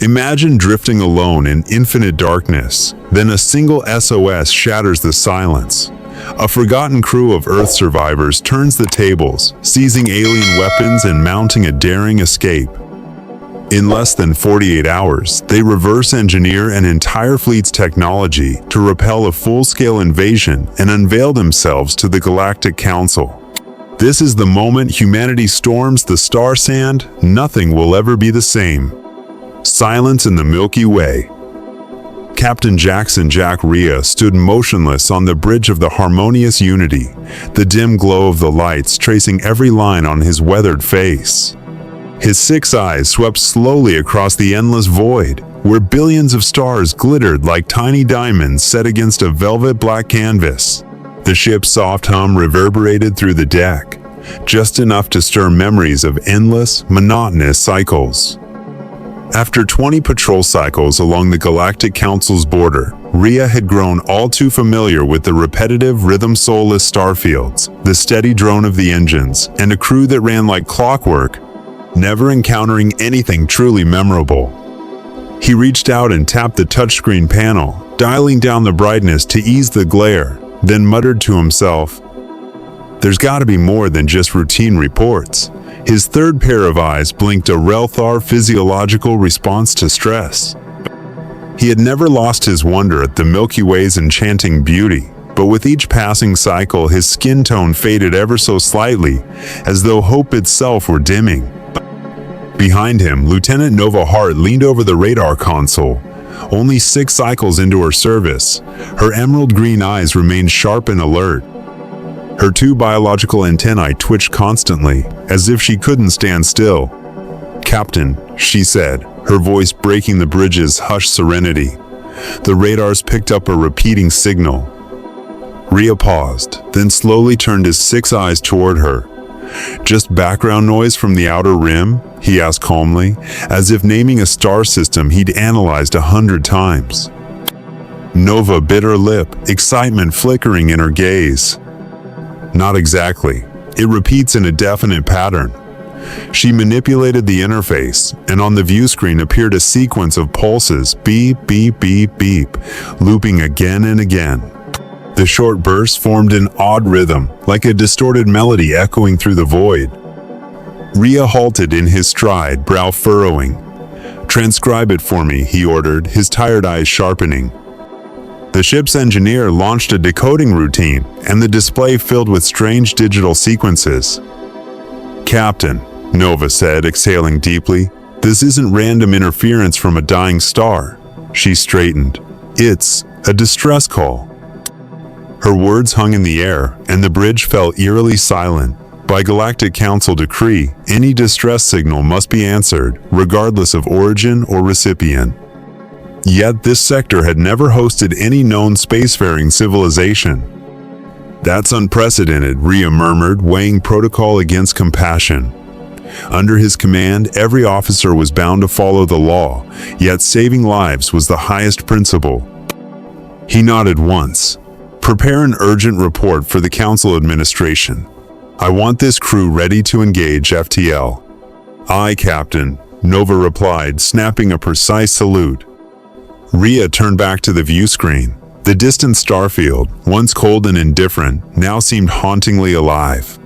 Imagine drifting alone in infinite darkness, then a single SOS shatters the silence. A forgotten crew of Earth survivors turns the tables, seizing alien weapons and mounting a daring escape. In less than 48 hours, they reverse engineer an entire fleet's technology to repel a full-scale invasion and unveil themselves to the Galactic Council. This is the moment humanity storms the star sand. Nothing will ever be the same. Silence in the Milky Way. Captain Jack Rhea stood motionless on the bridge of the Harmonious Unity, the dim glow of the lights tracing every line on his weathered face. His 6 eyes swept slowly across the endless void, where billions of stars glittered like tiny diamonds set against a velvet black canvas. The ship's soft hum reverberated through the deck, just enough to stir memories of endless, monotonous cycles. After 20 patrol cycles along the Galactic Council's border, Rhea had grown all too familiar with the repetitive rhythm-soulless starfields, the steady drone of the engines, and a crew that ran like clockwork, never encountering anything truly memorable. He reached out and tapped the touchscreen panel, dialing down the brightness to ease the glare, then muttered to himself, "There's got to be more than just routine reports." His third pair of eyes blinked a Relthar physiological response to stress. He had never lost his wonder at the Milky Way's enchanting beauty, but with each passing cycle his skin tone faded ever so slightly, as though hope itself were dimming. Behind him, Lieutenant Nova Hart leaned over the radar console. Only 6 cycles into her service, her emerald green eyes remained sharp and alert. Her 2 biological antennae twitched constantly, as if she couldn't stand still. "Captain," she said, her voice breaking the bridge's hushed serenity. The radars picked up a repeating signal. Rhea paused, then slowly turned his 6 eyes toward her. "Just background noise from the outer rim?" he asked calmly, as if naming a star system he'd analyzed 100 times. Nova bit her lip, excitement flickering in her gaze. "Not exactly. It repeats in a definite pattern." She manipulated the interface, and on the view screen appeared a sequence of pulses, beep, beep, beep, beep, looping again and again. The short bursts formed an odd rhythm, like a distorted melody echoing through the void. Rhea halted in his stride, brow furrowing. "Transcribe it for me," he ordered, his tired eyes sharpening. The ship's engineer launched a decoding routine, and the display filled with strange digital sequences. "Captain," Nova said, exhaling deeply, "this isn't random interference from a dying star." She straightened. "It's a distress call." Her words hung in the air, and the bridge fell eerily silent. By Galactic Council decree, any distress signal must be answered, regardless of origin or recipient. Yet this sector had never hosted any known spacefaring civilization. "That's unprecedented," Rhea murmured, weighing protocol against compassion. Under his command, every officer was bound to follow the law, yet saving lives was the highest principle. He nodded once. "Prepare an urgent report for the Council administration. I want this crew ready to engage FTL." "Aye, Captain," Nova replied, snapping a precise salute. Rhea turned back to the view screen. The distant starfield, once cold and indifferent, now seemed hauntingly alive.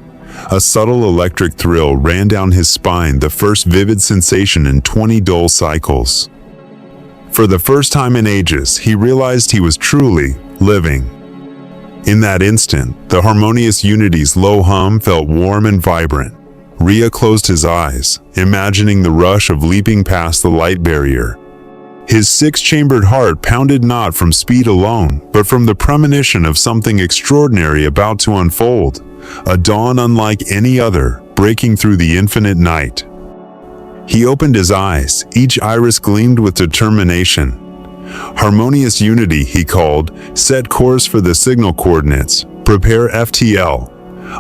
A subtle electric thrill ran down his spine, the first vivid sensation in 20 dull cycles. For the first time in ages, he realized he was truly living. In that instant, the Harmonious Unity's low hum felt warm and vibrant. Rhea closed his eyes, imagining the rush of leaping past the light barrier. His 6-chambered heart pounded not from speed alone, but from the premonition of something extraordinary about to unfold, a dawn unlike any other, breaking through the infinite night. He opened his eyes, each iris gleamed with determination. "Harmonious Unity," he called, "set course for the signal coordinates. Prepare FTL.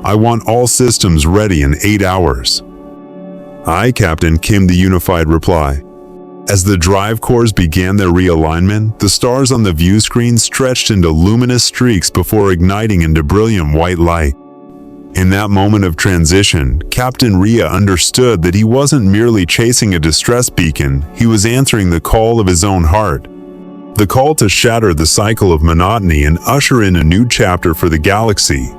I want all systems ready in 8 hours." "Aye, Captain," came the unified reply. As the drive cores began their realignment, the stars on the view screen stretched into luminous streaks before igniting into brilliant white light. In that moment of transition, Captain Rhea understood that he wasn't merely chasing a distress beacon, he was answering the call of his own heart. The call to shatter the cycle of monotony and usher in a new chapter for the galaxy.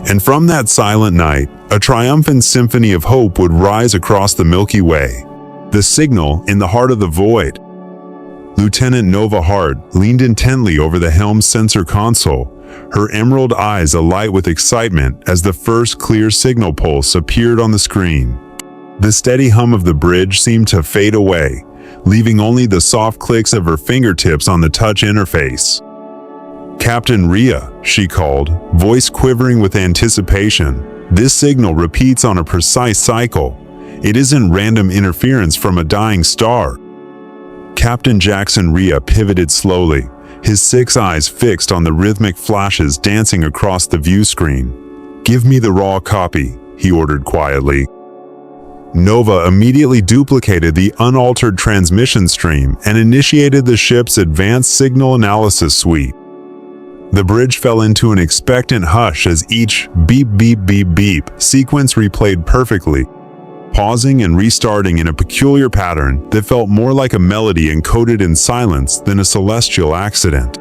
And from that silent night, a triumphant symphony of hope would rise across the Milky Way. The signal in the heart of the void. Lieutenant Nova Hart leaned intently over the helm's sensor console, her emerald eyes alight with excitement as the first clear signal pulse appeared on the screen. The steady hum of the bridge seemed to fade away, leaving only the soft clicks of her fingertips on the touch interface. "Captain Rhea," she called, voice quivering with anticipation. "This signal repeats on a precise cycle. It isn't random interference from a dying star." Captain Jack Rhea pivoted slowly, his 6 eyes fixed on the rhythmic flashes dancing across the view screen. "Give me the raw copy," he ordered quietly. Nova immediately duplicated the unaltered transmission stream and initiated the ship's advanced signal analysis suite. The bridge fell into an expectant hush as each beep beep beep beep sequence replayed perfectly, pausing and restarting in a peculiar pattern that felt more like a melody encoded in silence than a celestial accident.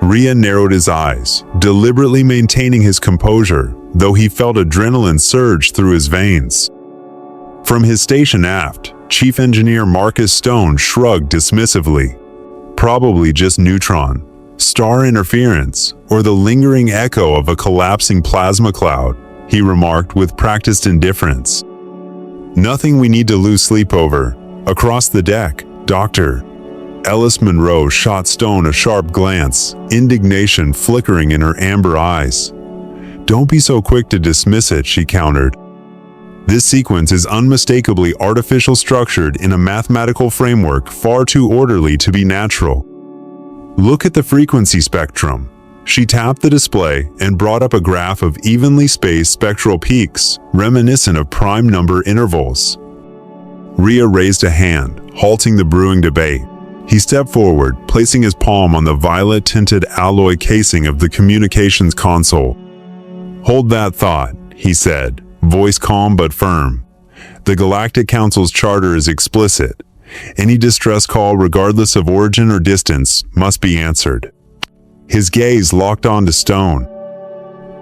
Rhea narrowed his eyes, deliberately maintaining his composure, though he felt adrenaline surge through his veins. From his station aft, Chief Engineer Marcus Stone shrugged dismissively. "Probably just neutron, star interference, or the lingering echo of a collapsing plasma cloud," he remarked with practiced indifference. "Nothing we need to lose sleep over. Across the deck, Dr." Ellis Monroe shot Stone a sharp glance, indignation flickering in her amber eyes. "Don't be so quick to dismiss it," she countered. "This sequence is unmistakably artificial, structured in a mathematical framework far too orderly to be natural. Look at the frequency spectrum." She tapped the display and brought up a graph of evenly spaced spectral peaks, reminiscent of prime number intervals. Rhea raised a hand, halting the brewing debate. He stepped forward, placing his palm on the violet-tinted alloy casing of the communications console. "Hold that thought," he said, voice calm but firm. "The Galactic Council's charter is explicit. Any distress call, regardless of origin or distance, must be answered." His gaze locked onto Stone.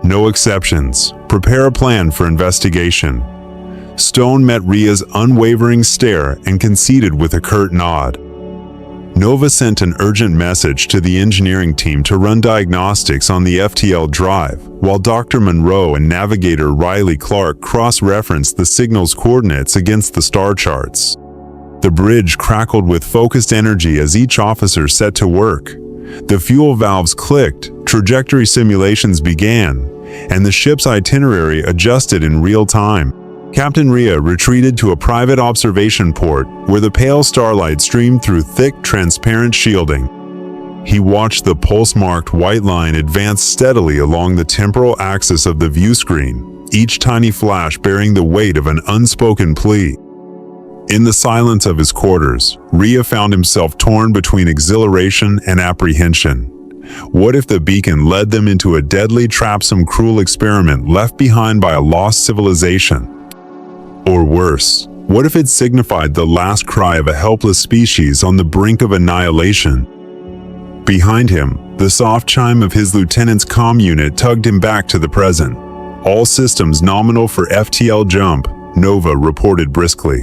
"No exceptions. Prepare a plan for investigation." Stone met Rhea's unwavering stare and conceded with a curt nod. Nova sent an urgent message to the engineering team to run diagnostics on the FTL drive, while Dr. Monroe and Navigator Riley Clark cross-referenced the signal's coordinates against the star charts. The bridge crackled with focused energy as each officer set to work. The fuel valves clicked, trajectory simulations began, and the ship's itinerary adjusted in real time. Captain Rhea retreated to a private observation port where the pale starlight streamed through thick, transparent shielding. He watched the pulse-marked white line advance steadily along the temporal axis of the view screen, each tiny flash bearing the weight of an unspoken plea. In the silence of his quarters, Rhea found himself torn between exhilaration and apprehension. What if the beacon led them into a deadly trap, some cruel experiment left behind by a lost civilization? Or worse, what if it signified the last cry of a helpless species on the brink of annihilation? Behind him, the soft chime of his lieutenant's comm unit tugged him back to the present. "All systems nominal for FTL jump," Nova reported briskly.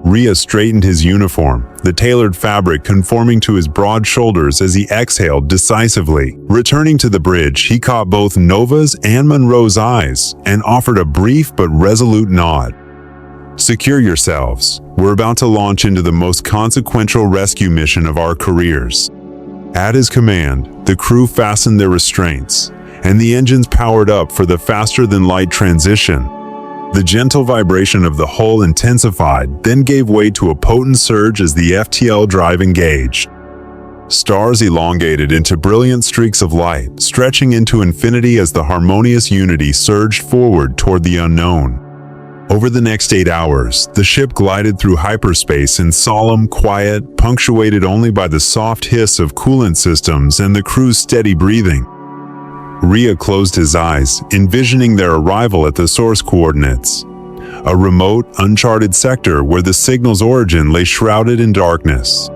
Rhea straightened his uniform, the tailored fabric conforming to his broad shoulders as he exhaled decisively. Returning to the bridge, he caught both Nova's and Monroe's eyes and offered a brief but resolute nod. "Secure yourselves. We're about to launch into the most consequential rescue mission of our careers." At his command, the crew fastened their restraints, and the engines powered up for the faster-than-light transition. The gentle vibration of the hull intensified, then gave way to a potent surge as the FTL drive engaged. Stars elongated into brilliant streaks of light, stretching into infinity as the Harmonious Unity surged forward toward the unknown. Over the next 8 hours, the ship glided through hyperspace in solemn quiet, punctuated only by the soft hiss of coolant systems and the crew's steady breathing. Rhea closed his eyes, envisioning their arrival at the source coordinates. A remote, uncharted sector where the signal's origin lay shrouded in darkness.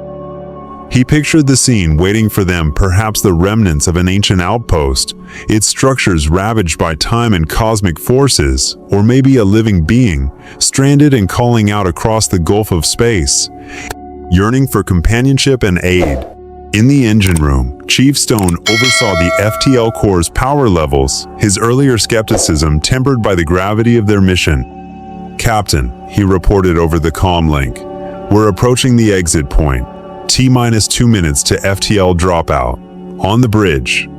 He pictured the scene waiting for them, perhaps the remnants of an ancient outpost, its structures ravaged by time and cosmic forces, or maybe a living being, stranded and calling out across the gulf of space, yearning for companionship and aid. In the engine room, Chief Stone oversaw the FTL Corps' power levels, his earlier skepticism tempered by the gravity of their mission. "Captain," he reported over the comm link, "we're approaching the exit point. T-minus 2 minutes to FTL dropout. On the bridge."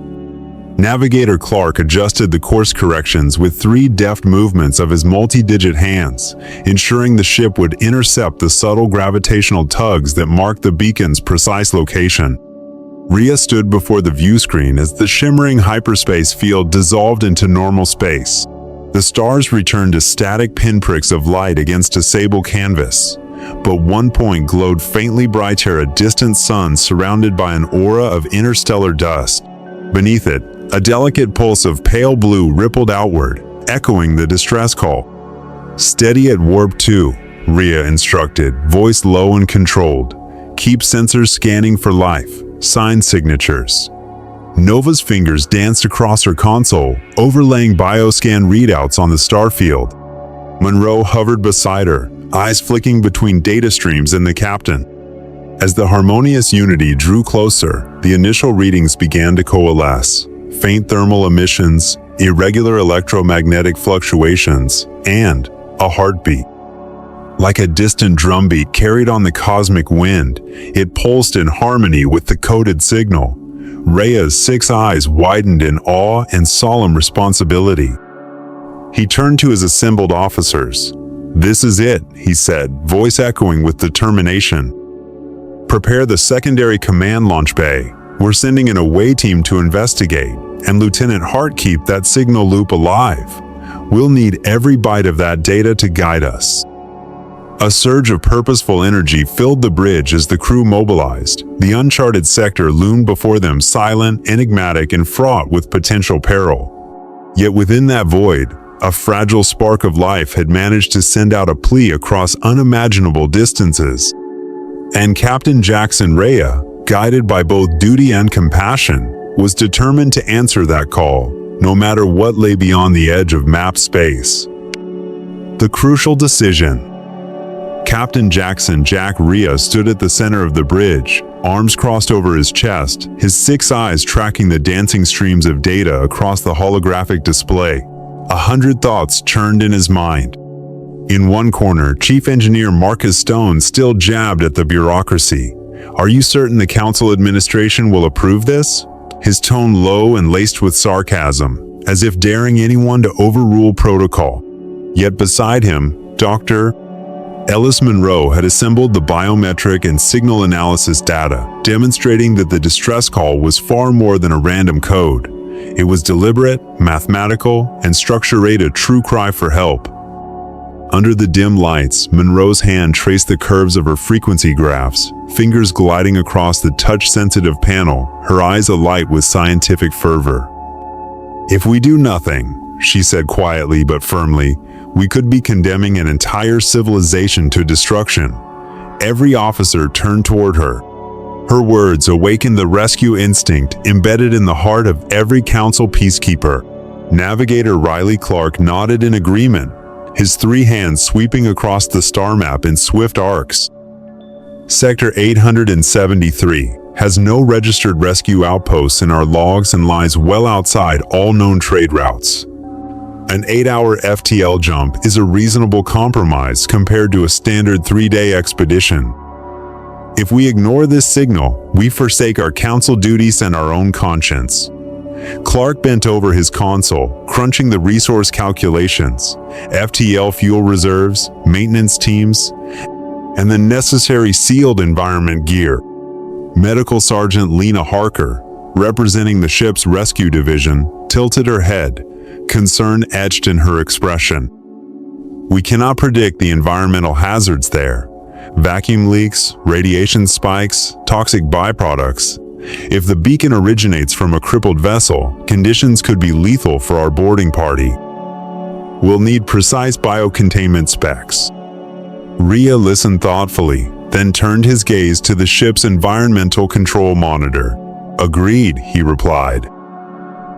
Navigator Clark adjusted the course corrections with 3 deft movements of his multi-digit hands, ensuring the ship would intercept the subtle gravitational tugs that marked the beacon's precise location. Rhea stood before the view screen as the shimmering hyperspace field dissolved into normal space. The stars returned to static pinpricks of light against a sable canvas. But one point glowed faintly brighter, a distant sun surrounded by an aura of interstellar dust. Beneath it, a delicate pulse of pale blue rippled outward, echoing the distress call. "Steady at warp 2, Rhea instructed, voice low and controlled. "Keep sensors scanning for life, sign signatures." Nova's fingers danced across her console, overlaying bioscan readouts on the starfield. Monroe hovered beside her, eyes flicking between data streams and the captain. As the Harmonious Unity drew closer, the initial readings began to coalesce. Faint thermal emissions, irregular electromagnetic fluctuations, and a heartbeat. Like a distant drumbeat carried on the cosmic wind, it pulsed in harmony with the coded signal. Rhea's 6 eyes widened in awe and solemn responsibility. He turned to his assembled officers. "This is it," he said, voice echoing with determination. "Prepare the secondary command launch bay. We're sending an away team to investigate, and Lieutenant Hart, keep that signal loop alive. We'll need every byte of that data to guide us." A surge of purposeful energy filled the bridge as the crew mobilized. The uncharted sector loomed before them, silent, enigmatic, and fraught with potential peril. Yet within that void, a fragile spark of life had managed to send out a plea across unimaginable distances. And Captain Jack Rhea, guided by both duty and compassion, was determined to answer that call, no matter what lay beyond the edge of map space. The crucial decision. Captain Jack Rhea stood at the center of the bridge, arms crossed over his chest, his 6 eyes tracking the dancing streams of data across the holographic display. 100 thoughts churned in his mind. In one corner, Chief Engineer Marcus Stone still jabbed at the bureaucracy. "Are you certain the Council administration will approve this?" His tone low and laced with sarcasm, as if daring anyone to overrule protocol. Yet beside him, Dr. Ellis Monroe had assembled the biometric and signal analysis data, demonstrating that the distress call was far more than a random code. It was deliberate, mathematical, and structured, a true cry for help. Under the dim lights, Monroe's hand traced the curves of her frequency graphs, fingers gliding across the touch-sensitive panel, her eyes alight with scientific fervor. "If we do nothing," she said quietly but firmly, "we could be condemning an entire civilization to destruction." Every officer turned toward her. Her words awakened the rescue instinct embedded in the heart of every council peacekeeper. Navigator Riley Clark nodded in agreement, his 3 hands sweeping across the star map in swift arcs. "Sector 873 has no registered rescue outposts in our logs and lies well outside all known trade routes. An 8-hour FTL jump is a reasonable compromise compared to a standard 3-day expedition. If we ignore this signal, we forsake our council duties and our own conscience." Clark bent over his console, crunching the resource calculations, FTL fuel reserves, maintenance teams, and the necessary sealed environment gear. Medical Sergeant Lena Harker, representing the ship's rescue division, tilted her head, concern etched in her expression. "We cannot predict the environmental hazards there. Vacuum leaks, radiation spikes, toxic byproducts. If the beacon originates from a crippled vessel, conditions could be lethal for our boarding party. We'll need precise biocontainment specs." Rhea listened thoughtfully, then turned his gaze to the ship's environmental control monitor. "Agreed," he replied.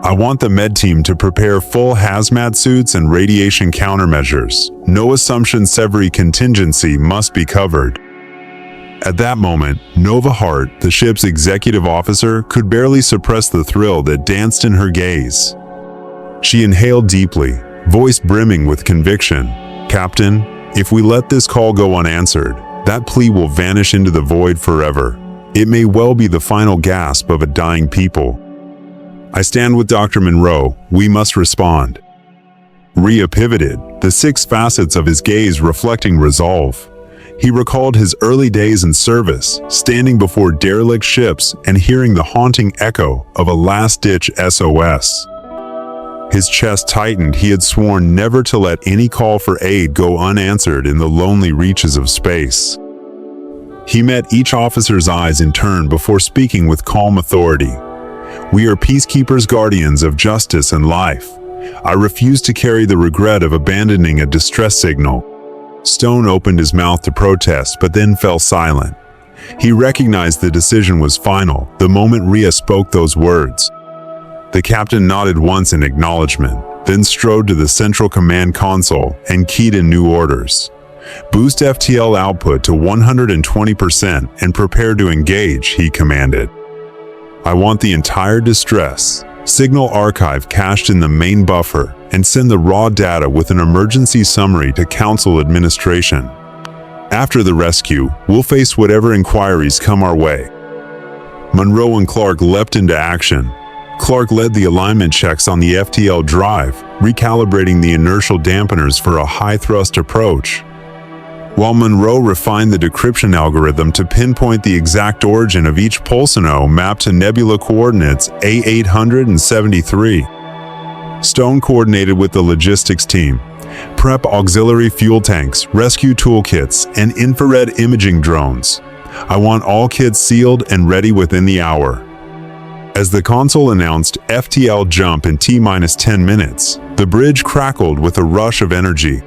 "I want the med team to prepare full hazmat suits and radiation countermeasures. No assumptions, every contingency must be covered." At that moment, Nova Hart, the ship's executive officer, could barely suppress the thrill that danced in her gaze. She inhaled deeply, voice brimming with conviction. "Captain, if we let this call go unanswered, that plea will vanish into the void forever. It may well be the final gasp of a dying people. I stand with Dr. Monroe. We must respond." Rhea pivoted, the 6 facets of his gaze reflecting resolve. He recalled his early days in service, standing before derelict ships and hearing the haunting echo of a last-ditch SOS. His chest tightened. He had sworn never to let any call for aid go unanswered in the lonely reaches of space. He met each officer's eyes in turn before speaking with calm authority. "We are peacekeepers, guardians of justice and life. I refuse to carry the regret of abandoning a distress signal." Stone opened his mouth to protest, but then fell silent. He recognized the decision was final the moment Rhea spoke those words. The captain nodded once in acknowledgement, then strode to the central command console and keyed in new orders. "Boost FTL output to 120% and prepare to engage," he commanded. "I want the entire distress signal archive cached in the main buffer, and send the raw data with an emergency summary to Council administration. After the rescue, we'll face whatever inquiries come our way." Monroe and Clark leapt into action. Clark led the alignment checks on the FTL drive, recalibrating the inertial dampeners for a high-thrust approach, while Monroe refined the decryption algorithm to pinpoint the exact origin of each pulsano mapped to nebula coordinates A873. Stone coordinated with the logistics team. "Prep auxiliary fuel tanks, rescue toolkits, and infrared imaging drones. I want all kits sealed and ready within the hour." As the console announced FTL jump in T-10 minutes, the bridge crackled with a rush of energy.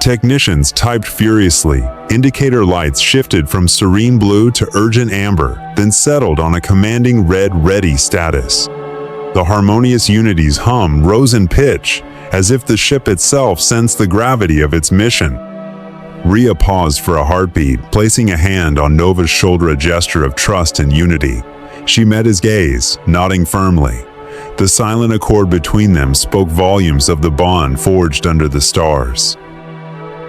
Technicians typed furiously. Indicator lights shifted from serene blue to urgent amber, then settled on a commanding red ready status. The Harmonious Unity's hum rose in pitch, as if the ship itself sensed the gravity of its mission. Rhea paused for a heartbeat, placing a hand on Nova's shoulder, a gesture of trust and unity. She met his gaze, nodding firmly. The silent accord between them spoke volumes of the bond forged under the stars.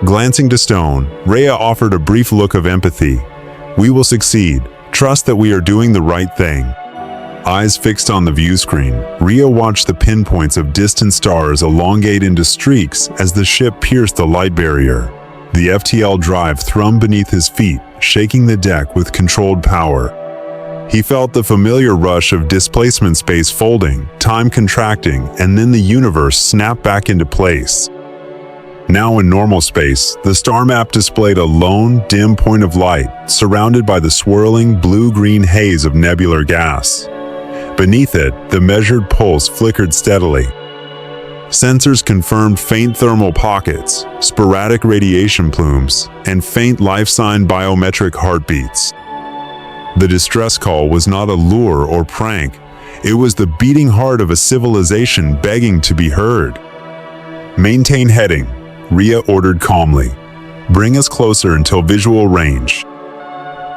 Glancing to Stone, Rhea offered a brief look of empathy. "We will succeed. Trust that we are doing the right thing." Eyes fixed on the view screen, Rhea watched the pinpoints of distant stars elongate into streaks as the ship pierced the light barrier. The FTL drive thrummed beneath his feet, shaking the deck with controlled power. He felt the familiar rush of displacement space folding, time contracting, and then the universe snapped back into place. Now in normal space, the star map displayed a lone, dim point of light, surrounded by the swirling blue-green haze of nebular gas. Beneath it, the measured pulse flickered steadily. Sensors confirmed faint thermal pockets, sporadic radiation plumes, and faint life-sign biometric heartbeats. The distress call was not a lure or prank. It was the beating heart of a civilization begging to be heard. "Maintain heading," Rhea ordered calmly. "Bring us closer until visual range.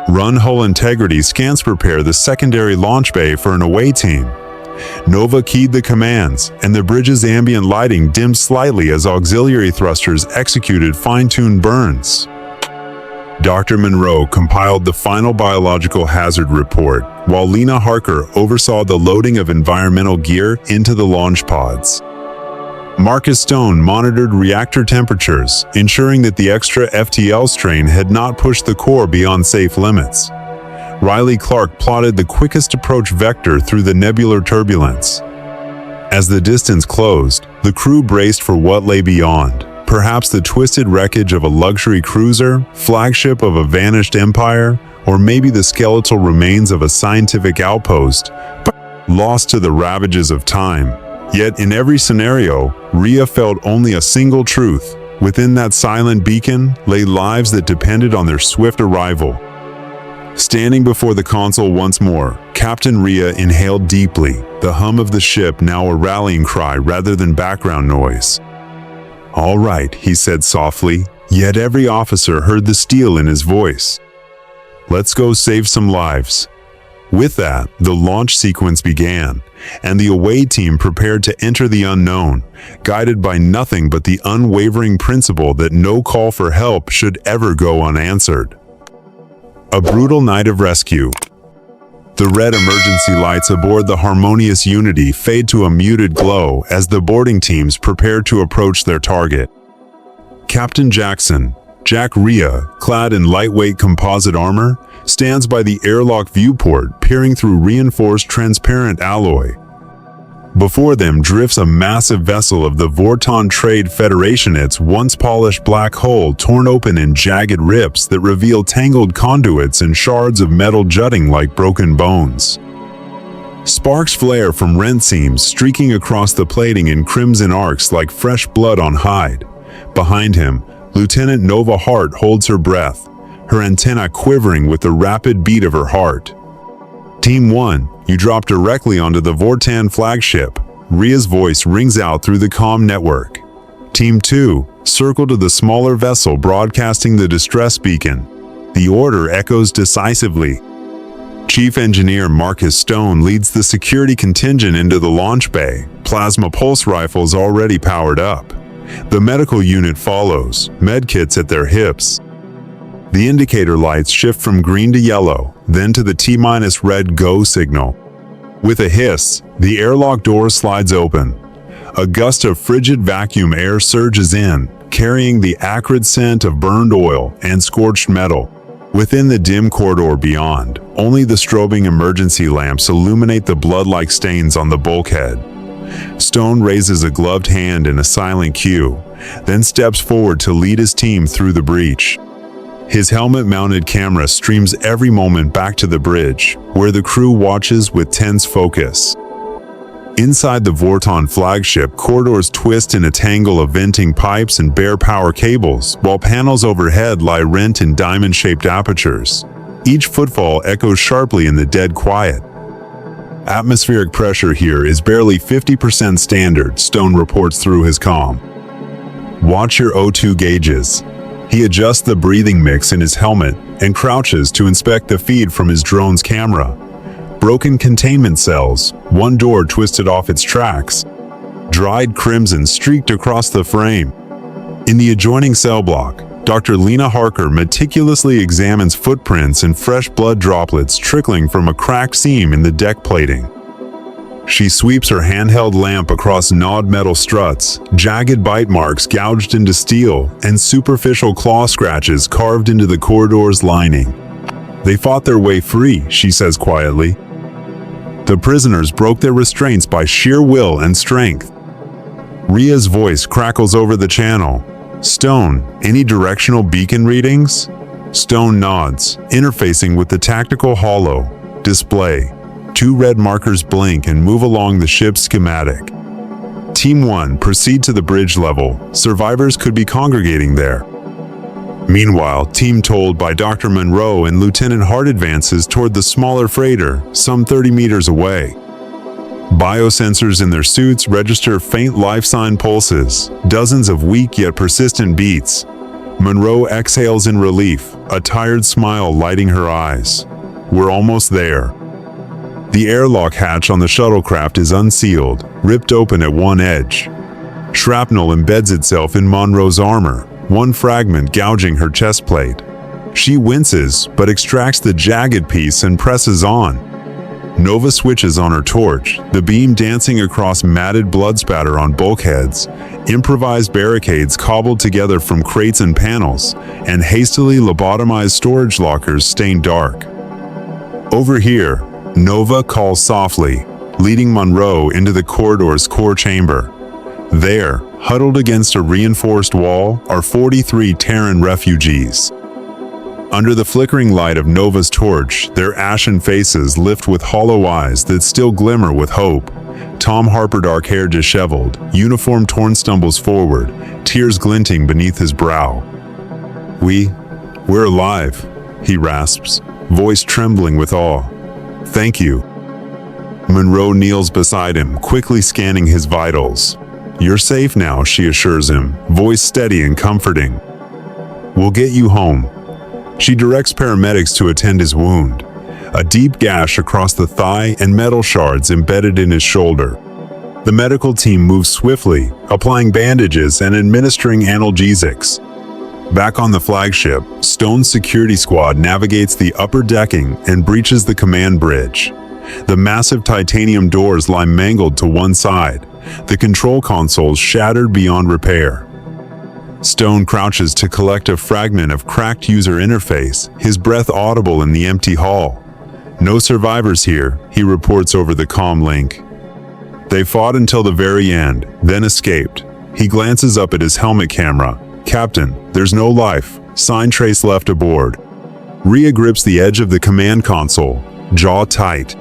Run hull integrity scans, prepare the secondary launch bay for an away team." Nova keyed the commands, and the bridge's ambient lighting dimmed slightly as auxiliary thrusters executed fine-tuned burns. Dr. Monroe compiled the final biological hazard report, while Lena Harker oversaw the loading of environmental gear into the launch pods. Marcus Stone monitored reactor temperatures, ensuring that the extra FTL strain had not pushed the core beyond safe limits. Riley Clark plotted the quickest approach vector through the nebular turbulence. As the distance closed, the crew braced for what lay beyond, perhaps the twisted wreckage of a luxury cruiser, flagship of a vanished empire, or maybe the skeletal remains of a scientific outpost, lost to the ravages of time. Yet in every scenario, Rhea felt only a single truth. Within that silent beacon lay lives that depended on their swift arrival. Standing before the console once more, Captain Rhea inhaled deeply, the hum of the ship now a rallying cry rather than background noise. "All right," he said softly, yet every officer heard the steel in his voice. "Let's go save some lives." With that, the launch sequence began, and the away team prepared to enter the unknown, guided by nothing but the unwavering principle that no call for help should ever go unanswered. A brutal night of rescue. The red emergency lights aboard the Harmonious Unity fade to a muted glow as the boarding teams prepare to approach their target. Captain Jack Rhea, clad in lightweight composite armor, stands by the airlock viewport, peering through reinforced transparent alloy. Before them drifts a massive vessel of the Vorton Trade Federation, its once polished black hull torn open in jagged rips that reveal tangled conduits and shards of metal jutting like broken bones. Sparks flare from rent seams streaking across the plating in crimson arcs like fresh blood on hide. Behind him, Lieutenant Nova Hart holds her breath, her antenna quivering with the rapid beat of her heart. Team 1, you drop directly onto the Vortan flagship. Rhea's voice rings out through the comm network. Team 2, circle to the smaller vessel broadcasting the distress beacon. The order echoes decisively. Chief Engineer Marcus Stone leads the security contingent into the launch bay, plasma pulse rifles already powered up. The medical unit follows, medkits at their hips. The indicator lights shift from green to yellow, then to the T-red go signal. With a hiss, the airlock door slides open. A gust of frigid vacuum air surges in, carrying the acrid scent of burned oil and scorched metal. Within the dim corridor beyond, only the strobing emergency lamps illuminate the blood-like stains on the bulkhead. Stone raises a gloved hand in a silent cue, then steps forward to lead his team through the breach. His helmet-mounted camera streams every moment back to the bridge, where the crew watches with tense focus. Inside the Vorton flagship, corridors twist in a tangle of venting pipes and bare power cables, while panels overhead lie rent in diamond-shaped apertures. Each footfall echoes sharply in the dead quiet. Atmospheric pressure here is barely 50% standard, Stone reports through his comm. Watch your O2 gauges. He adjusts the breathing mix in his helmet and crouches to inspect the feed from his drone's camera. Broken containment cells, one door twisted off its tracks. Dried crimson streaked across the frame. In the adjoining cell block, Dr. Lena Harker meticulously examines footprints and fresh blood droplets trickling from a cracked seam in the deck plating. She sweeps her handheld lamp across gnawed metal struts, jagged bite marks gouged into steel, and superficial claw scratches carved into the corridor's lining. They fought their way free, she says quietly. The prisoners broke their restraints by sheer will and strength. Rhea's voice crackles over the channel. Stone, any directional beacon readings? Stone nods, interfacing with the tactical holo display. 2 red markers blink and move along the ship's schematic. Team 1, proceed to the bridge level. Survivors could be congregating there. Meanwhile, Team told by Dr. Monroe and Lieutenant Hart advances toward the smaller freighter, some 30 meters away. Biosensors in their suits register faint life sign pulses, dozens of weak yet persistent beats. Monroe exhales in relief, a tired smile lighting her eyes. We're almost there. The airlock hatch on the shuttlecraft is unsealed, ripped open at one edge. Shrapnel embeds itself in Monroe's armor, one fragment gouging her chest plate. She winces, but extracts the jagged piece and presses on. Nova switches on her torch, the beam dancing across matted blood spatter on bulkheads, improvised barricades cobbled together from crates and panels, and hastily lobotomized storage lockers stained dark. Over here, Nova calls softly, leading Monroe into the corridor's core chamber. There, huddled against a reinforced wall, are 43 Terran refugees. Under the flickering light of Nova's torch, their ashen faces lift with hollow eyes that still glimmer with hope. Tom Harper, dark hair disheveled, uniform torn, stumbles forward, tears glinting beneath his brow. We're alive, he rasps, voice trembling with awe. Thank you. Monroe kneels beside him, quickly scanning his vitals. You're safe now, she assures him, voice steady and comforting. We'll get you home. She directs paramedics to attend his wound, a deep gash across the thigh and metal shards embedded in his shoulder. The medical team moves swiftly, applying bandages and administering analgesics. Back on the flagship, Stone's security squad navigates the upper decking and breaches the command bridge. The massive titanium doors lie mangled to one side, the control consoles shattered beyond repair. Stone crouches to collect a fragment of cracked user interface, his breath audible in the empty hall. No survivors here, he reports over the comm link. They fought until the very end, then escaped. He glances up at his helmet camera. Captain, there's no life. Sign trace left aboard. Rhea grips the edge of the command console, jaw tight.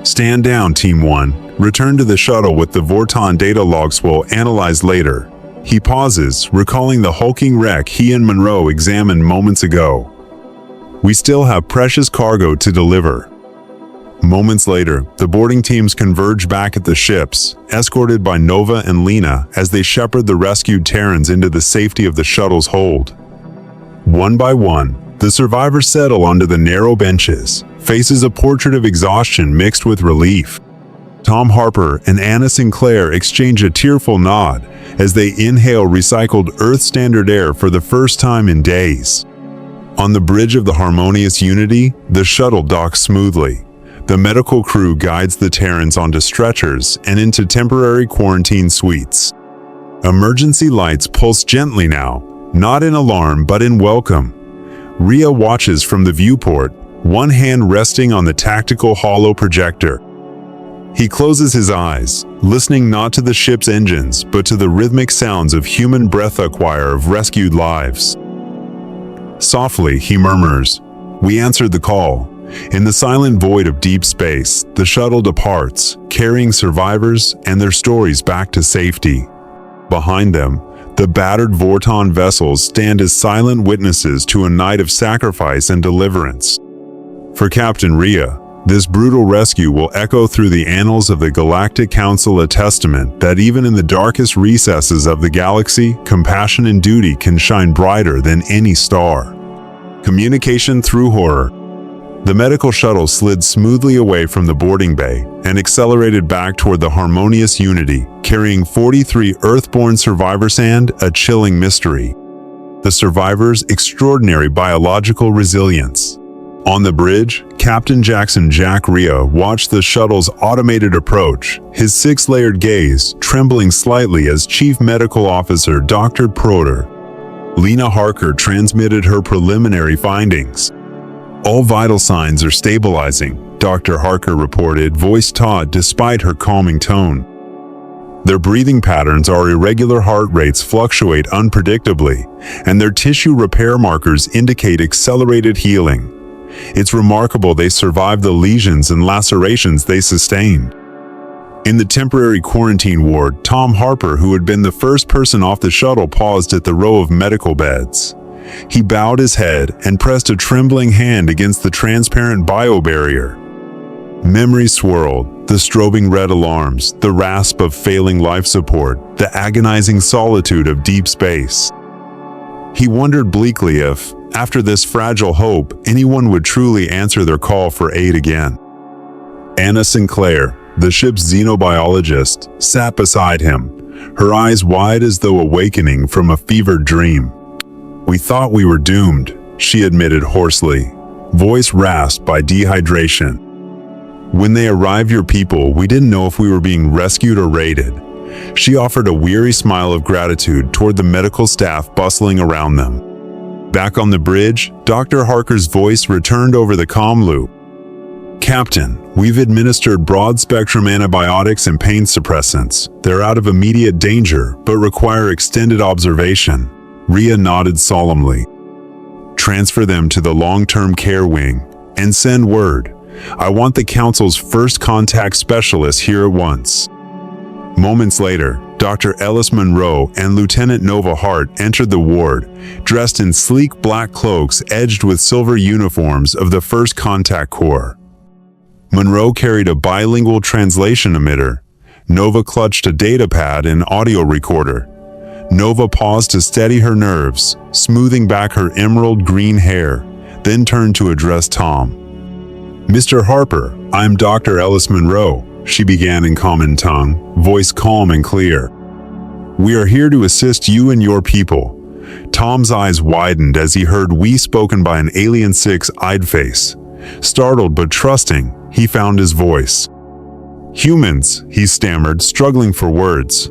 Stand down, Team 1. Return to the shuttle with the Vorton data logs we'll analyze later. He pauses, recalling the hulking wreck he and Monroe examined moments ago. We still have precious cargo to deliver. Moments later, the boarding teams converge back at the ships, escorted by Nova and Lena as they shepherd the rescued Terrans into the safety of the shuttle's hold. One by one, the survivors settle onto the narrow benches, faces a portrait of exhaustion mixed with relief. Tom Harper and Anna Sinclair exchange a tearful nod as they inhale recycled Earth standard air for the first time in days. On the bridge of the Harmonious Unity, the shuttle docks smoothly. The medical crew guides the Terrans onto stretchers and into temporary quarantine suites. Emergency lights pulse gently now, not in alarm but in welcome. Rhea watches from the viewport, one hand resting on the tactical holo projector. He closes his eyes, listening not to the ship's engines but to the rhythmic sounds of human breath, a choir of rescued lives. Softly, he murmurs, "We answered the call." In the silent void of deep space, the shuttle departs, carrying survivors and their stories back to safety. Behind them, the battered Vorton vessels stand as silent witnesses to a night of sacrifice and deliverance. For Captain Rhea, this brutal rescue will echo through the annals of the Galactic Council, a testament that even in the darkest recesses of the galaxy, compassion and duty can shine brighter than any star. Communication through horror. The medical shuttle slid smoothly away from the boarding bay and accelerated back toward the Harmonious Unity, carrying 43 Earthborn survivors and a chilling mystery: the survivors' extraordinary biological resilience. On the bridge, Captain Jack Rhea watched the shuttle's automated approach, his six-layered gaze trembling slightly as Chief Medical Officer Dr. Proder. Lena Harker transmitted her preliminary findings. All vital signs are stabilizing, Dr. Harker reported, voice taut despite her calming tone. Their breathing patterns are irregular, heart rates fluctuate unpredictably, and their tissue repair markers indicate accelerated healing. It's remarkable they survived the lesions and lacerations they sustained. In the temporary quarantine ward, Tom Harper, who had been the first person off the shuttle, paused at the row of medical beds. He bowed his head and pressed a trembling hand against the transparent biobarrier. Memories swirled, the strobing red alarms, the rasp of failing life support, the agonizing solitude of deep space. He wondered bleakly if, after this fragile hope, anyone would truly answer their call for aid again. Anna Sinclair, the ship's xenobiologist, sat beside him, her eyes wide as though awakening from a fevered dream. "We thought we were doomed," she admitted hoarsely, voice rasped by dehydration. "When they arrived, your people, we didn't know if we were being rescued or raided." She offered a weary smile of gratitude toward the medical staff bustling around them. Back on the bridge, Dr. Harker's voice returned over the comm loop. "Captain, we've administered broad-spectrum antibiotics and pain suppressants. They're out of immediate danger, but require extended observation." Rhea nodded solemnly. transfer them to the long-term care wing, and send word. I want the Council's first contact specialist here at once." Moments later, Dr. Ellis Monroe and Lieutenant Nova Hart entered the ward, dressed in sleek black cloaks edged with silver uniforms of the 1st Contact Corps. Monroe carried a bilingual translation emitter. Nova clutched a datapad and audio recorder. Nova paused to steady her nerves, smoothing back her emerald green hair, then turned to address Tom. "Mr. Harper, I'm Dr. Ellis Monroe," she began in common tongue, voice calm and clear. "We are here to assist you and your people." Tom's eyes widened as he heard "we" spoken by an alien six-eyed face. Startled but trusting, he found his voice. "Humans," he stammered, struggling for words.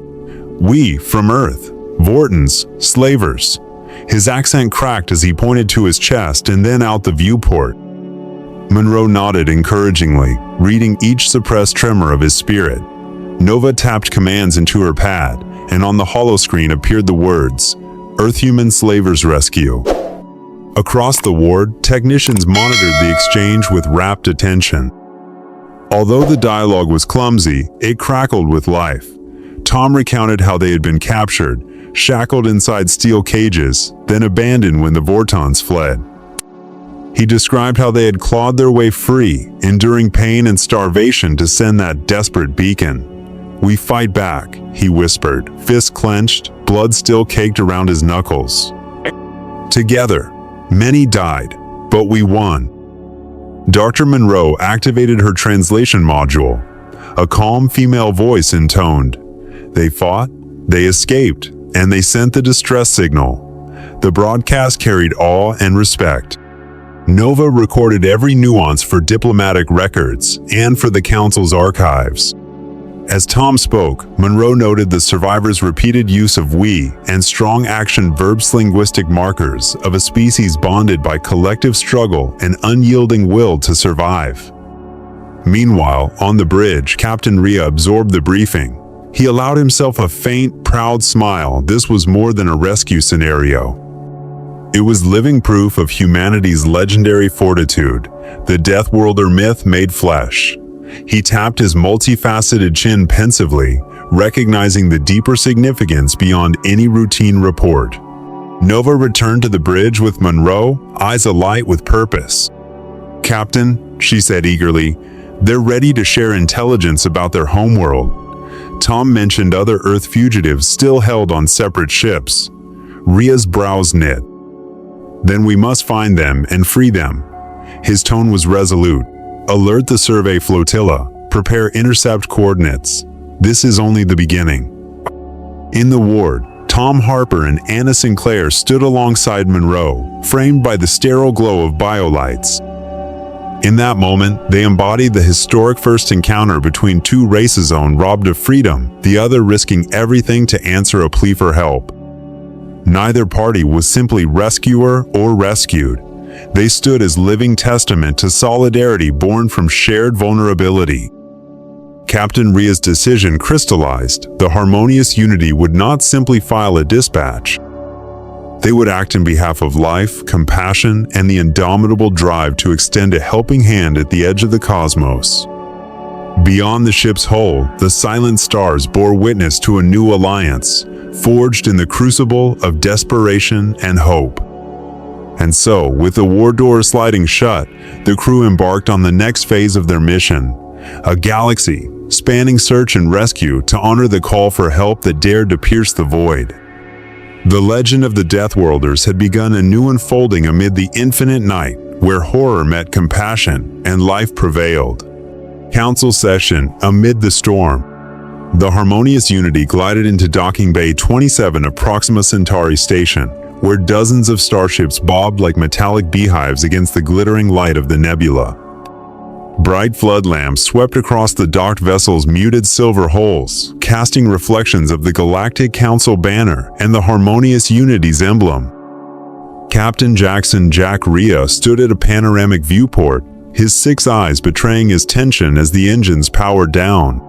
"We, from Earth. Vortons, slavers." His accent cracked as he pointed to his chest and then out the viewport. Monroe nodded encouragingly, reading each suppressed tremor of his spirit. Nova tapped commands into her pad, and on the holoscreen appeared the words, "Earth-Human Slavers Rescue." Across the ward, technicians monitored the exchange with rapt attention. Although the dialogue was clumsy, it crackled with life. Tom recounted how they had been captured, shackled inside steel cages, then abandoned when the Vortons fled. He described how they had clawed their way free, enduring pain and starvation to send that desperate beacon. "We fight back," he whispered, fist clenched, blood still caked around his knuckles. "Together. Many died, but we won." Dr. Monroe activated her translation module. A calm female voice intoned, "They fought, they escaped, and they sent the distress signal." The broadcast carried awe and respect. Nova recorded every nuance for diplomatic records and for the Council's archives. As Tom spoke, Monroe noted the survivors' repeated use of "we" and strong action verbs, linguistic markers of a species bonded by collective struggle and unyielding will to survive. Meanwhile, on the bridge, Captain Rhea absorbed the briefing. He allowed himself a faint, proud smile. This was more than a rescue scenario. It was living proof of humanity's legendary fortitude, the Death Worlder myth made flesh. He tapped his multifaceted chin pensively, recognizing the deeper significance beyond any routine report. Nova returned to the bridge with Monroe, eyes alight with purpose. "Captain," she said eagerly, "they're ready to share intelligence about their homeworld." Tom mentioned other Earth fugitives still held on separate ships. Rhea's brows knit. "Then we must find them and free them." His tone was resolute. "Alert the survey flotilla. Prepare intercept coordinates. This is only the beginning." In the ward, Tom Harper and Anna Sinclair stood alongside Monroe, framed by the sterile glow of biolights. In that moment, they embodied the historic first encounter between two races robbed of freedom, the other risking everything to answer a plea for help. Neither party was simply rescuer or rescued. They stood as living testament to solidarity born from shared vulnerability. Captain Rhea's decision crystallized. The Harmonious Unity would not simply file a dispatch. They would act in behalf of life, compassion, and the indomitable drive to extend a helping hand at the edge of the cosmos. Beyond the ship's hull, the silent stars bore witness to a new alliance, forged in the crucible of desperation and hope. And so, with the war door sliding shut, the crew embarked on the next phase of their mission, a galaxy spanning search and rescue to honor the call for help that dared to pierce the void. The legend of the Death Worlders had begun a new unfolding amid the infinite night, where horror met compassion and life prevailed. Council session amid the storm. The Harmonious Unity glided into Docking Bay 27 of Proxima Centauri Station, where dozens of starships bobbed like metallic beehives against the glittering light of the nebula. Bright flood lamps swept across the docked vessel's muted silver hulls, casting reflections of the Galactic Council banner and the Harmonious Unity's emblem. Captain Jack Rhea stood at a panoramic viewport, his 6 eyes betraying his tension as the engines powered down.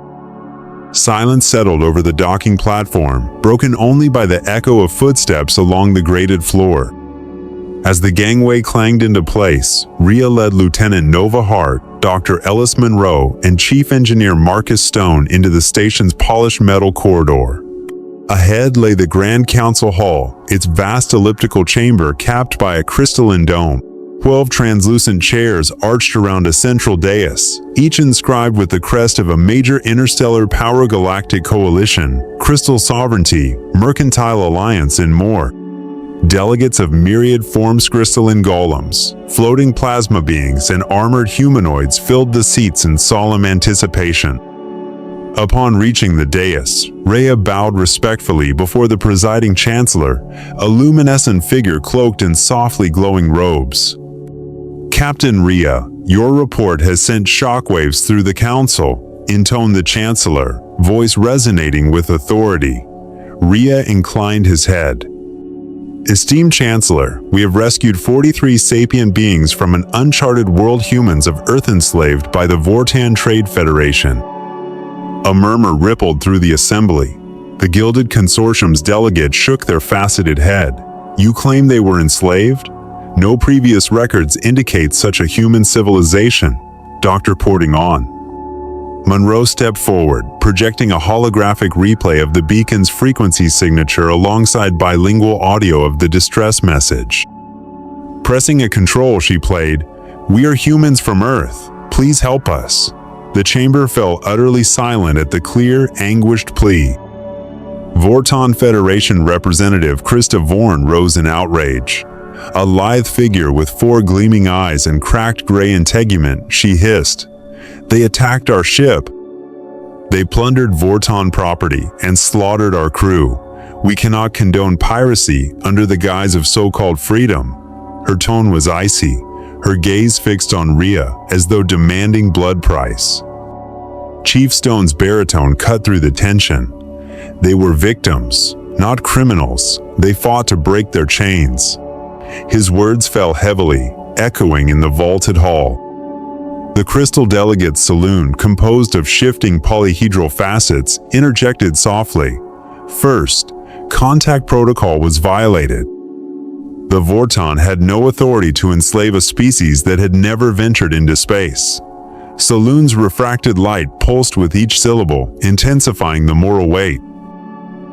Silence settled over the docking platform, broken only by the echo of footsteps along the grated floor. As the gangway clanged into place, Rhea led Lieutenant Nova Hart, Dr. Ellis Monroe, and Chief Engineer Marcus Stone into the station's polished metal corridor. Ahead lay the Grand Council Hall, its vast elliptical chamber capped by a crystalline dome. 12 translucent chairs arched around a central dais, each inscribed with the crest of a major interstellar power galactic coalition, crystal sovereignty, mercantile alliance, and more. Delegates of myriad forms crystalline golems, floating plasma beings, and armored humanoids filled the seats in solemn anticipation. Upon reaching the dais, Rhea bowed respectfully before the presiding chancellor, a luminescent figure cloaked in softly glowing robes. "Captain Rhea, your report has sent shockwaves through the council," intoned the chancellor, voice resonating with authority. Rhea inclined his head. "Esteemed Chancellor, we have rescued 43 sapient beings from an uncharted world, humans of Earth enslaved by the Vortan Trade Federation." A murmur rippled through the assembly. The Gilded Consortium's delegates shook their faceted head. "You claim they were enslaved? No previous records indicate such a human civilization," Dr. Porting on. Monroe stepped forward, projecting a holographic replay of the beacon's frequency signature alongside bilingual audio of the distress message. Pressing a control, she played, "We are humans from Earth. Please help us." The chamber fell utterly silent at the clear, anguished plea. Vortan Federation representative Krista Vorn rose in outrage. A lithe figure with 4 gleaming eyes and cracked gray integument, she hissed, "They attacked our ship. They plundered Vortan property and slaughtered our crew. We cannot condone piracy under the guise of so-called freedom." Her tone was icy, her gaze fixed on Rhea as though demanding blood price. Chief Stone's baritone cut through the tension. "They were victims, not criminals. They fought to break their chains." His words fell heavily, echoing in the vaulted hall. The Crystal Delegates Saloon, composed of shifting polyhedral facets, interjected softly. "First, contact protocol was violated. The Vortan had no authority to enslave a species that had never ventured into space." Saloon's refracted light pulsed with each syllable, intensifying the moral weight.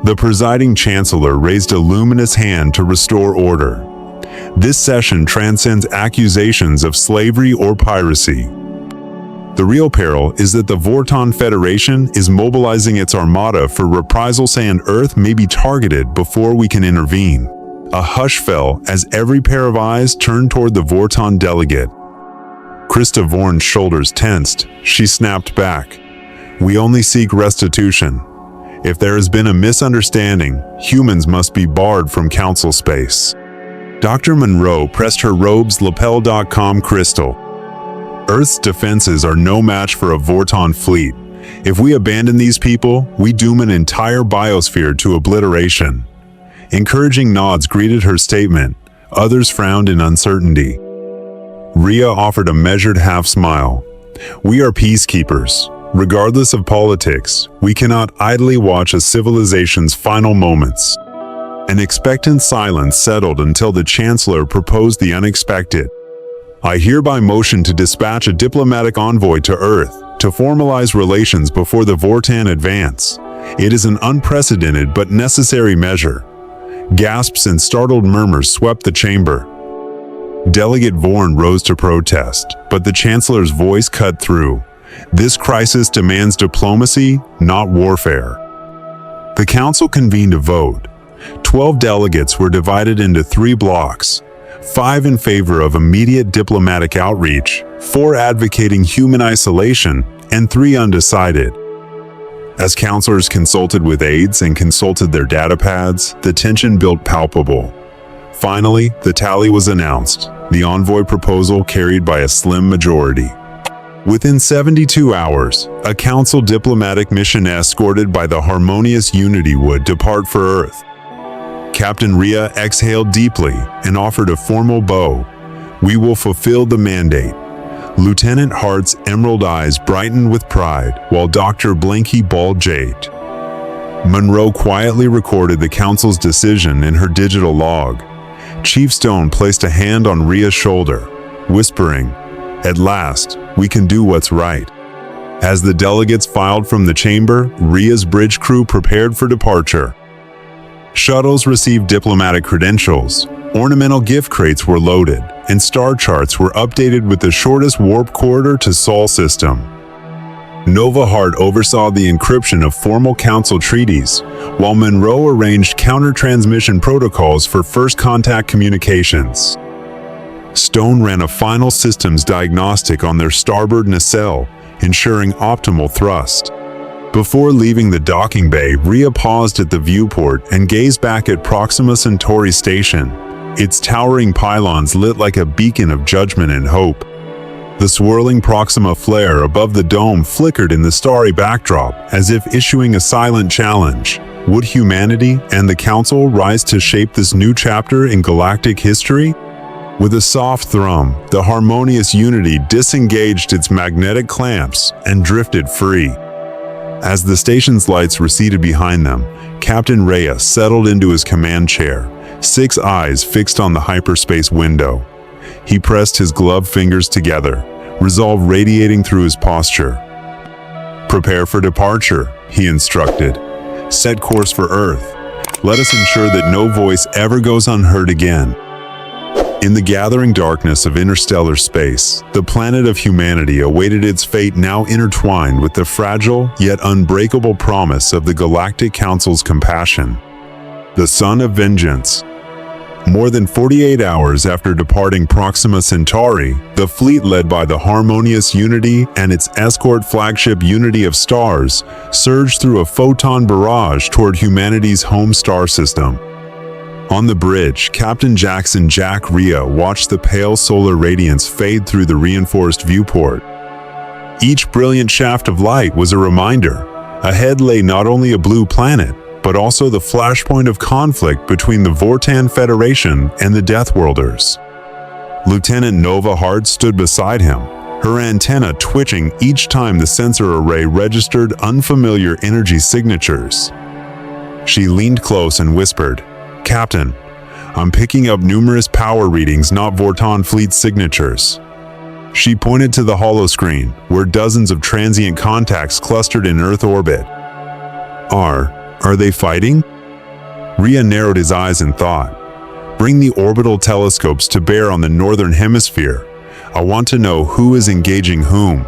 The presiding chancellor raised a luminous hand to restore order. "This session transcends accusations of slavery or piracy. The real peril is that the Vortan Federation is mobilizing its armada for reprisals, and Earth may be targeted before we can intervene." A hush fell as every pair of eyes turned toward the Vortan delegate. Krista Vorn's shoulders tensed. She snapped back. "We only seek restitution. If there has been a misunderstanding, humans must be barred from council space." Dr. Monroe pressed her robe's lapel.com crystal. "Earth's defenses are no match for a Vortan fleet. If we abandon these people, we doom an entire biosphere to obliteration." Encouraging nods greeted her statement. Others frowned in uncertainty. Rhea offered a measured half-smile. "We are peacekeepers. Regardless of politics, we cannot idly watch a civilization's final moments." An expectant silence settled until the Chancellor proposed the unexpected. "I hereby motion to dispatch a diplomatic envoy to Earth to formalize relations before the Vortan advance. It is an unprecedented but necessary measure." Gasps and startled murmurs swept the chamber. Delegate Vorn rose to protest, but the Chancellor's voice cut through. "This crisis demands diplomacy, not warfare." The Council convened a vote. 12 delegates were divided into 3 blocks, 5 in favor of immediate diplomatic outreach, 4 advocating human isolation, and 3 undecided. As counselors consulted with aides and consulted their data pads, the tension built palpable. Finally, the tally was announced, the envoy proposal carried by a slim majority. Within 72 hours, a council diplomatic mission escorted by the Harmonious Unity would depart for Earth. Captain Rhea exhaled deeply and offered a formal bow. "We will fulfill the mandate." Lieutenant Hart's emerald eyes brightened with pride, while Dr. Blinky bulged. Monroe quietly recorded the council's decision in her digital log. Chief Stone placed a hand on Rhea's shoulder, whispering, "At last, we can do what's right." As the delegates filed from the chamber, Rhea's bridge crew prepared for departure. Shuttles received diplomatic credentials, ornamental gift crates were loaded, and star charts were updated with the shortest warp corridor to Sol system. Nova Hart oversaw the encryption of formal council treaties, while Monroe arranged counter-transmission protocols for first contact communications. Stone ran a final systems diagnostic on their starboard nacelle, ensuring optimal thrust. Before leaving the docking bay, Rhea paused at the viewport and gazed back at Proxima Centauri Station, its towering pylons lit like a beacon of judgment and hope. The swirling Proxima flare above the dome flickered in the starry backdrop, as if issuing a silent challenge. Would humanity and the Council rise to shape this new chapter in galactic history? With a soft thrum, the Harmonious Unity disengaged its magnetic clamps and drifted free. As the station's lights receded behind them, Captain Rhea settled into his command chair, 6 eyes fixed on the hyperspace window. He pressed his gloved fingers together, resolve radiating through his posture. "Prepare for departure," he instructed. "Set course for Earth. Let us ensure that no voice ever goes unheard again." In the gathering darkness of interstellar space, the planet of humanity awaited its fate, now intertwined with the fragile yet unbreakable promise of the Galactic Council's compassion. The Son of Vengeance. More than 48 hours after departing Proxima Centauri, the fleet led by the Harmonious Unity and its escort flagship Unity of Stars surged through a photon barrage toward humanity's home star system. On the bridge, Captain Jack Rhea watched the pale solar radiance fade through the reinforced viewport. Each brilliant shaft of light was a reminder. Ahead lay not only a blue planet, but also the flashpoint of conflict between the Vortan Federation and the Deathworlders. Lieutenant Nova Hart stood beside him, her antenna twitching each time the sensor array registered unfamiliar energy signatures. She leaned close and whispered, "Captain, I'm picking up numerous power readings, not Vortan fleet signatures." She pointed to the holoscreen, where dozens of transient contacts clustered in Earth orbit. Are they fighting?" Rhea narrowed his eyes in thought. "Bring the orbital telescopes to bear on the northern hemisphere. I want to know who is engaging whom."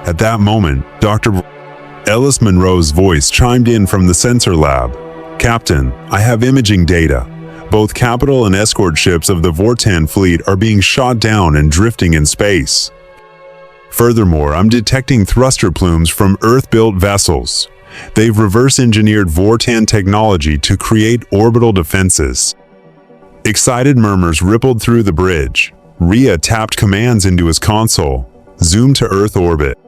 At that moment, Dr. Ellis Monroe's voice chimed in from the sensor lab. "Captain, I have imaging data. Both capital and escort ships of the Vortan fleet are being shot down and drifting in space. Furthermore, I'm detecting thruster plumes from Earth-built vessels. They've reverse-engineered Vortan technology to create orbital defenses." Excited murmurs rippled through the bridge. Rhea tapped commands into his console. "Zoom to Earth orbit.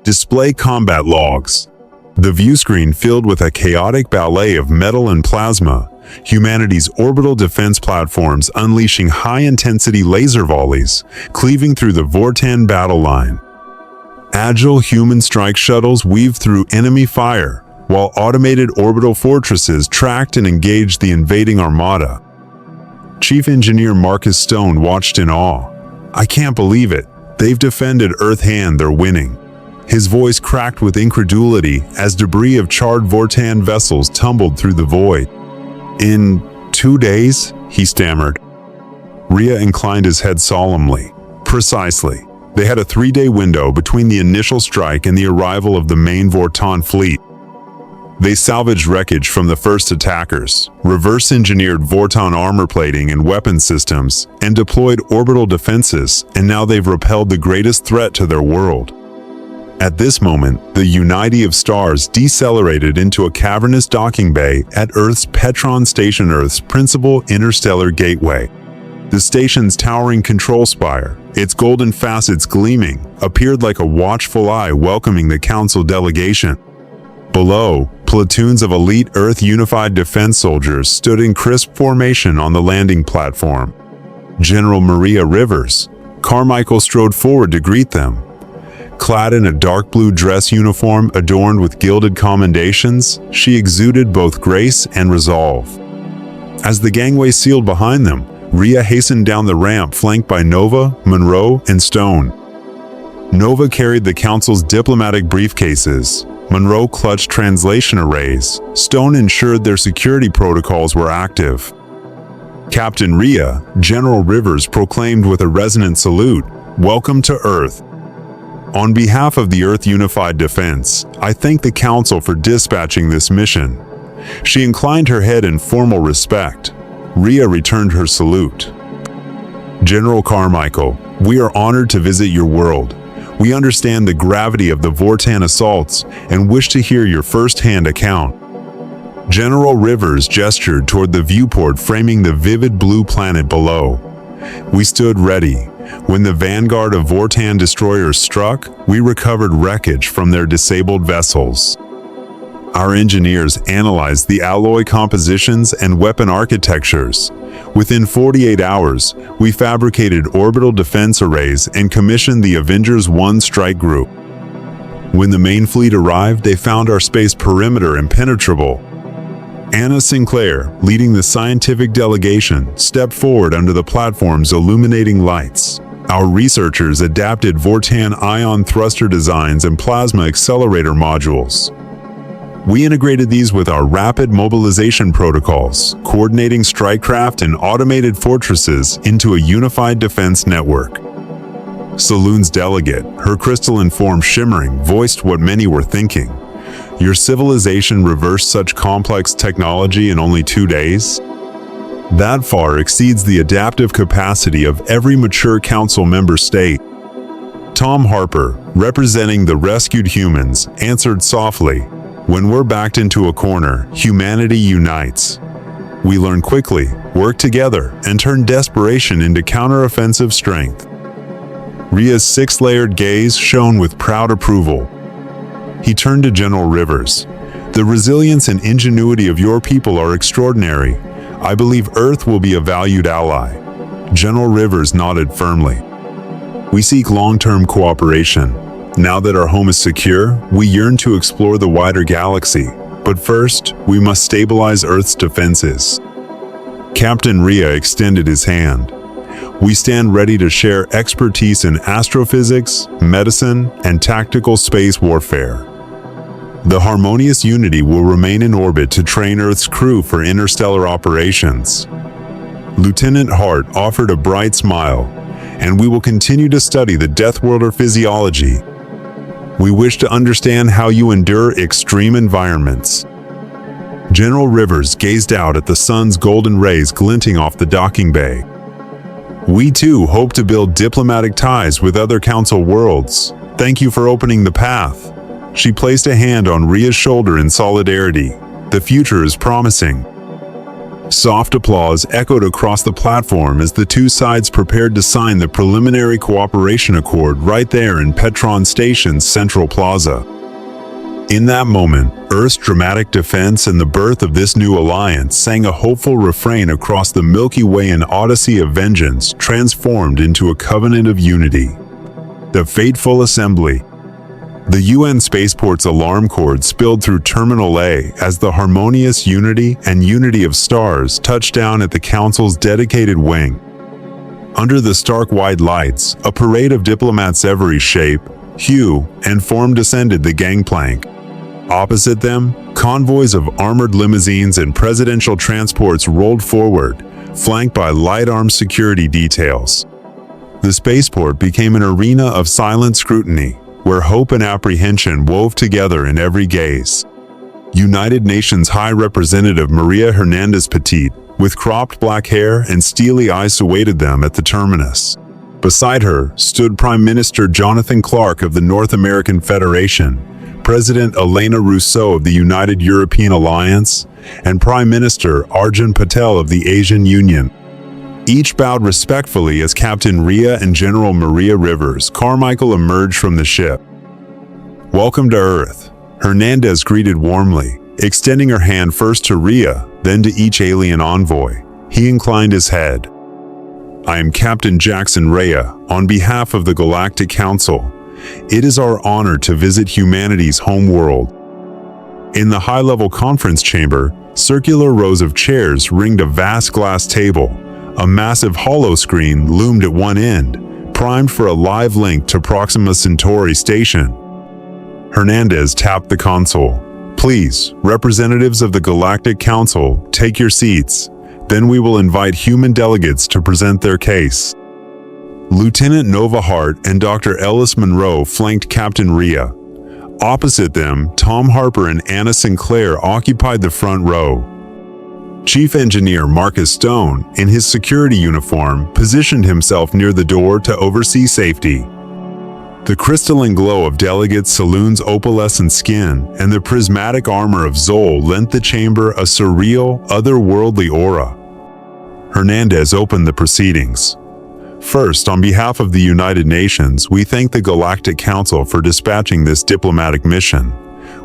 Display combat logs." The view screen filled with a chaotic ballet of metal and plasma, humanity's orbital defense platforms unleashing high-intensity laser volleys, cleaving through the Vortan battle line. Agile human strike shuttles weaved through enemy fire, while automated orbital fortresses tracked and engaged the invading armada. Chief Engineer Marcus Stone watched in awe. "I can't believe it. They've defended Earth hand, they're winning." His voice cracked with incredulity as debris of charred Vortan vessels tumbled through the void. "In 2 days?" he stammered. Rhea inclined his head solemnly. "Precisely. They had a 3-day window between the initial strike and the arrival of the main Vortan fleet. They salvaged wreckage from the first attackers, reverse-engineered Vortan armor plating and weapon systems, and deployed orbital defenses, and now they've repelled the greatest threat to their world." At this moment, the Unity of Stars decelerated into a cavernous docking bay at Earth's Petron Station, Earth's principal interstellar gateway. The station's towering control spire, its golden facets gleaming, appeared like a watchful eye welcoming the Council delegation. Below, platoons of elite Earth Unified Defense soldiers stood in crisp formation on the landing platform. General Maria Rivers, Carmichael strode forward to greet them. Clad in a dark blue dress uniform adorned with gilded commendations, she exuded both grace and resolve. As the gangway sealed behind them, Rhea hastened down the ramp flanked by Nova, Monroe, and Stone. Nova carried the Council's diplomatic briefcases. Monroe clutched translation arrays. Stone ensured their security protocols were active. Captain Rhea, General Rivers proclaimed with a resonant salute, "Welcome to Earth." On behalf of the Earth Unified Defense, I thank the Council for dispatching this mission. She inclined her head in formal respect. Rhea returned her salute. General Carmichael, we are honored to visit your world. We understand the gravity of the Vortan assaults and wish to hear your first-hand account. General Rivers gestured toward the viewport framing the vivid blue planet below. We stood ready. When the vanguard of Vortan destroyers struck, we recovered wreckage from their disabled vessels. Our engineers analyzed the alloy compositions and weapon architectures. Within 48 hours, we fabricated orbital defense arrays and commissioned the Avengers 1 strike group. When the main fleet arrived, they found our space perimeter impenetrable. Anna Sinclair, leading the scientific delegation, stepped forward under the platform's illuminating lights. Our researchers adapted Vortan ion thruster designs and plasma accelerator modules. We integrated these with our rapid mobilization protocols, coordinating strikecraft and automated fortresses into a unified defense network. Saloon's delegate, her crystalline form shimmering, voiced what many were thinking. Your civilization reversed such complex technology in only 2 days? That far exceeds the adaptive capacity of every mature council member state. Tom Harper, representing the rescued humans, answered softly, "When we're backed into a corner, humanity unites. We learn quickly, work together, and turn desperation into counteroffensive strength." Rhea's six-layered gaze shone with proud approval. He turned to General Rivers. "The resilience and ingenuity of your people are extraordinary. I believe Earth will be a valued ally." General Rivers nodded firmly. "We seek long-term cooperation. Now that our home is secure, we yearn to explore the wider galaxy. But first, we must stabilize Earth's defenses." Captain Rhea extended his hand. "We stand ready to share expertise in astrophysics, medicine, and tactical space warfare. The Harmonious Unity will remain in orbit to train Earth's crew for interstellar operations." Lieutenant Hart offered a bright smile, "And we will continue to study the Deathworlder physiology. We wish to understand how you endure extreme environments." General Rivers gazed out at the sun's golden rays glinting off the docking bay. "We too hope to build diplomatic ties with other council worlds. Thank you for opening the path." She placed a hand on Rhea's shoulder in solidarity. "The future is promising." Soft applause echoed across the platform as the two sides prepared to sign the preliminary cooperation accord right there in Petron Station's central plaza. In that moment, Earth's dramatic defense and the birth of this new alliance sang a hopeful refrain across the Milky Way, an odyssey of vengeance transformed into a covenant of unity. The fateful assembly. The UN spaceport's alarm cord spilled through Terminal A as the Harmonious Unity and Unity of Stars touched down at the Council's dedicated wing. Under the stark white lights, a parade of diplomats every shape, hue, and form descended the gangplank. Opposite them, convoys of armored limousines and presidential transports rolled forward, flanked by light-armed security details. The spaceport became an arena of silent scrutiny, where hope and apprehension wove together in every gaze. United Nations High Representative Maria Hernandez Petit, with cropped black hair and steely eyes, awaited them at the terminus. Beside her stood Prime Minister Jonathan Clark of the North American Federation, President Elena Rousseau of the United European Alliance, and Prime Minister Arjun Patel of the Asian Union. Each bowed respectfully as Captain Rhea and General Maria Rivers Carmichael emerged from the ship. "Welcome to Earth," Hernandez greeted warmly, extending her hand first to Rhea, then to each alien envoy. He inclined his head. "I am Captain Jack Rhea, on behalf of the Galactic Council. It is our honor to visit humanity's home world." In the high-level conference chamber, circular rows of chairs ringed a vast glass table. A massive hollow screen loomed at one end, primed for a live link to Proxima Centauri station. Hernandez tapped the console. "Please, representatives of the Galactic Council, take your seats. Then we will invite human delegates to present their case." Lieutenant Nova Hart and Dr. Ellis Monroe flanked Captain Rhea. Opposite them, Tom Harper and Anna Sinclair occupied the front row. Chief Engineer Marcus Stone, in his security uniform, positioned himself near the door to oversee safety. The crystalline glow of Delegate Saloon's opalescent skin and the prismatic armor of Zol lent the chamber a surreal, otherworldly aura. Hernandez opened the proceedings. "First, on behalf of the United Nations, we thank the Galactic Council for dispatching this diplomatic mission.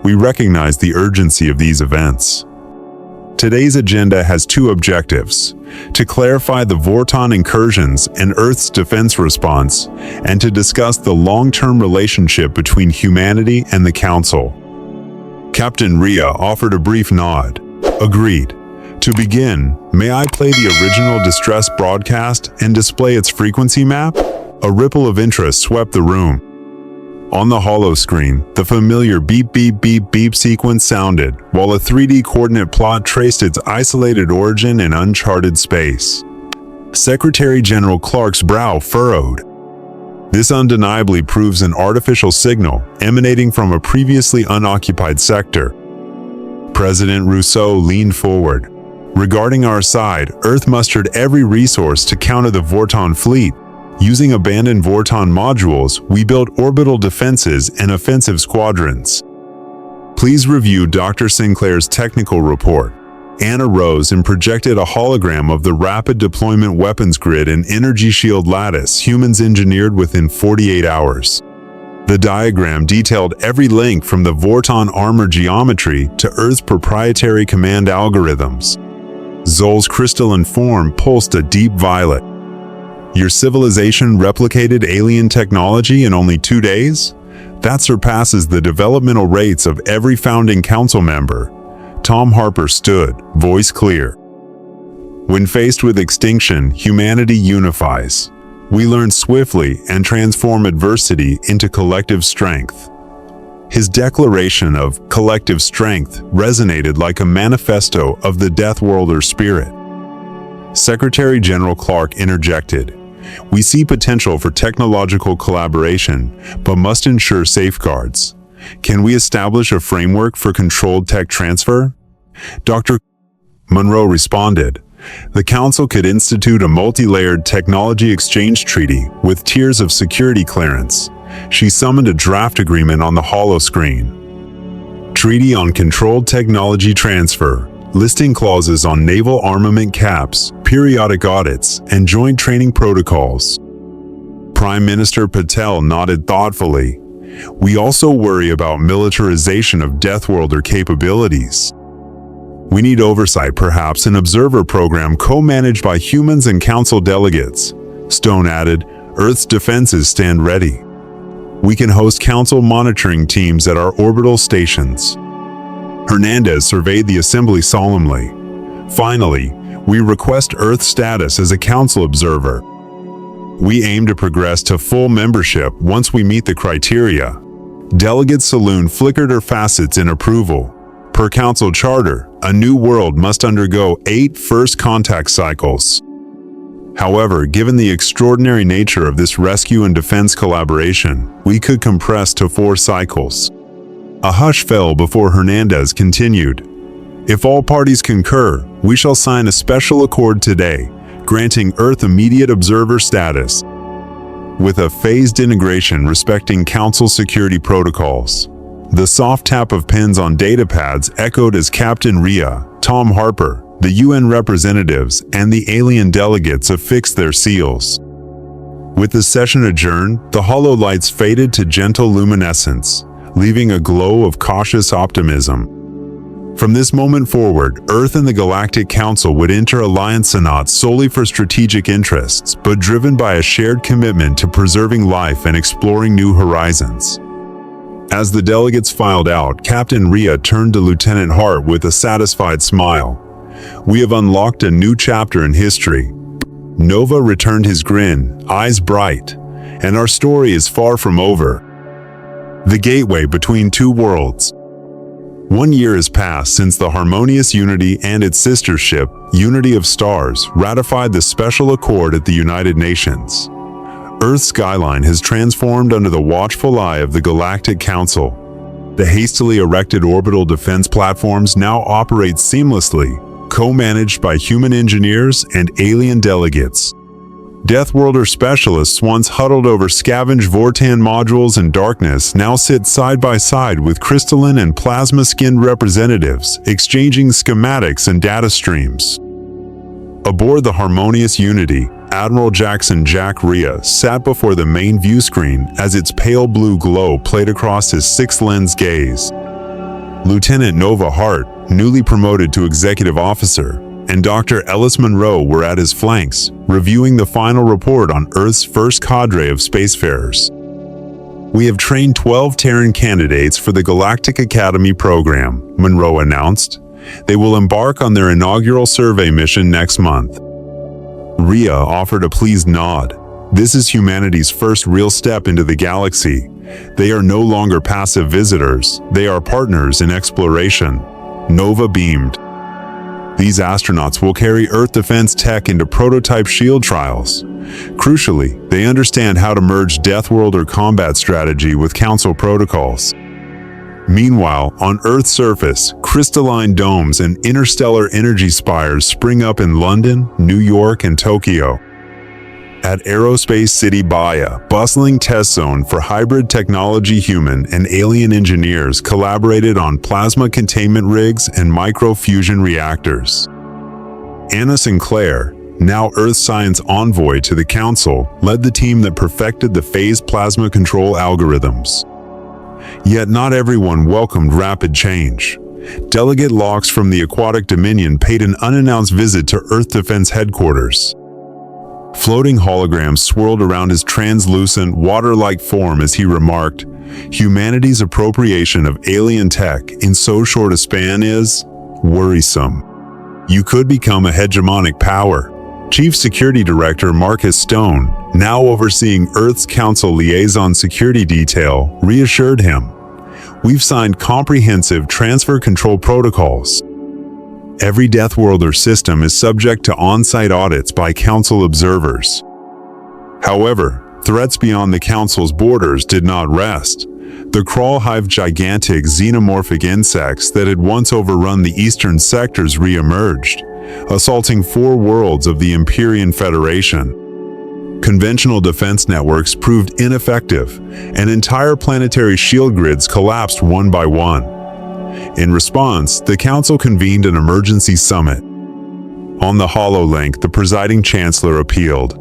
We recognize the urgency of these events. Today's agenda has two objectives: to clarify the Vorton incursions and Earth's defense response, and to discuss the long-term relationship between humanity and the Council." Captain Rhea offered a brief nod. "Agreed. To begin, may I play the original distress broadcast and display its frequency map?" A ripple of interest swept the room. On the hollow screen, the familiar beep beep beep beep sequence sounded, while a 3D coordinate plot traced its isolated origin in uncharted space. Secretary General Clark's brow furrowed. This undeniably proves an artificial signal emanating from a previously unoccupied sector. President Rousseau leaned forward. "Regarding our side, Earth mustered every resource to counter the Vorton fleet. Using abandoned Vorton modules, we built orbital defenses and offensive squadrons." "Please review Dr. Sinclair's technical report." Anna rose and projected a hologram of the rapid deployment weapons grid and energy shield lattice humans engineered within 48 hours. The diagram detailed every link from the Vorton armor geometry to Earth's proprietary command algorithms. Zol's crystalline form pulsed a deep violet. "Your civilization replicated alien technology in only 2 days? That surpasses the developmental rates of every founding council member." Tom Harper stood, voice clear. "When faced with extinction, humanity unifies. We learn swiftly and transform adversity into collective strength." His declaration of collective strength resonated like a manifesto of the Death Worlder spirit. Secretary General Clark interjected. "We see potential for technological collaboration, but must ensure safeguards. Can we establish a framework for controlled tech transfer?" Dr. Monroe responded. "The Council could institute a multi-layered technology exchange treaty with tiers of security clearance." She summoned a draft agreement on the hollow screen. "Treaty on controlled technology transfer, listing clauses on naval armament caps, periodic audits, and joint training protocols." Prime Minister Patel nodded thoughtfully. "We also worry about militarization of Deathworlder capabilities. We need oversight, perhaps an observer program co-managed by humans and council delegates." Stone added, "Earth's defenses stand ready. We can host council monitoring teams at our orbital stations." Hernandez surveyed the assembly solemnly. "Finally, we request Earth status as a council observer. We aim to progress to full membership once we meet the criteria." Delegate Saloon flickered her facets in approval. Per council charter, a new world must undergo 8 first contact cycles. However, given the extraordinary nature of this rescue and defense collaboration, we could compress to 4 cycles. A hush fell before Hernandez continued. "If all parties concur, we shall sign a special accord today, granting Earth immediate observer status, with a phased integration respecting Council security protocols." The soft tap of pens on datapads echoed as Captain Rhea, Tom Harper, the UN representatives, and the alien delegates affixed their seals. With the session adjourned, the hollow lights faded to gentle luminescence, leaving a glow of cautious optimism. From this moment forward, Earth and the Galactic Council would enter alliance not solely for strategic interests, but driven by a shared commitment to preserving life and exploring new horizons. As the delegates filed out, Captain Rhea turned to Lieutenant Hart with a satisfied smile. "We have unlocked a new chapter in history." Nova returned his grin, eyes bright, and our story is far from over. The gateway between two worlds. 1 year has passed since the Harmonious Unity and its sister ship, Unity of Stars, ratified the Special Accord at the United Nations. Earth's skyline has transformed under the watchful eye of the Galactic Council. The hastily erected orbital defense platforms now operate seamlessly, co-managed by human engineers and alien delegates. Deathworlder specialists once huddled over scavenged Vortan modules in darkness now sit side by side with crystalline and plasma-skinned representatives, exchanging schematics and data streams. Aboard the Harmonious Unity, Admiral Captain Jack Rhea sat before the main view screen as its pale blue glow played across his six-lens gaze. Lieutenant Nova Hart, newly promoted to executive officer, and Dr. Ellis Monroe were at his flanks, reviewing the final report on Earth's first cadre of spacefarers. "We have trained 12 Terran candidates for the Galactic Academy program," Monroe announced. "They will embark on their inaugural survey mission next month." Rhea offered a pleased nod. "This is humanity's first real step into the galaxy. They are no longer passive visitors, they are partners in exploration." Nova beamed. "These astronauts will carry Earth defense tech into prototype shield trials. Crucially, they understand how to merge Deathworlder combat strategy with Council protocols." Meanwhile, on Earth's surface, crystalline domes and interstellar energy spires spring up in London, New York, and Tokyo. At Aerospace City Baia, bustling test zone for hybrid technology, human and alien engineers collaborated on plasma containment rigs and micro-fusion reactors. Anna Sinclair, now Earth Science envoy to the Council, led the team that perfected the phased plasma control algorithms. Yet not everyone welcomed rapid change. Delegate Locks from the Aquatic Dominion paid an unannounced visit to Earth Defense Headquarters. Floating holograms swirled around his translucent, water-like form as he remarked, "Humanity's appropriation of alien tech in so short a span is worrisome. You could become a hegemonic power." Chief Security Director Marcus Stone, now overseeing Earth's Council Liaison Security Detail, reassured him, "We've signed comprehensive transfer control protocols. Every Deathworlder system is subject to on-site audits by Council observers." However, threats beyond the Council's borders did not rest. The Crawl Hive, gigantic xenomorphic insects that had once overrun the eastern sectors, re-emerged, assaulting 4 worlds of the Empyrean Federation. Conventional defense networks proved ineffective, and entire planetary shield grids collapsed one by one. In response, the Council convened an emergency summit. On the HoloLink, the presiding chancellor appealed,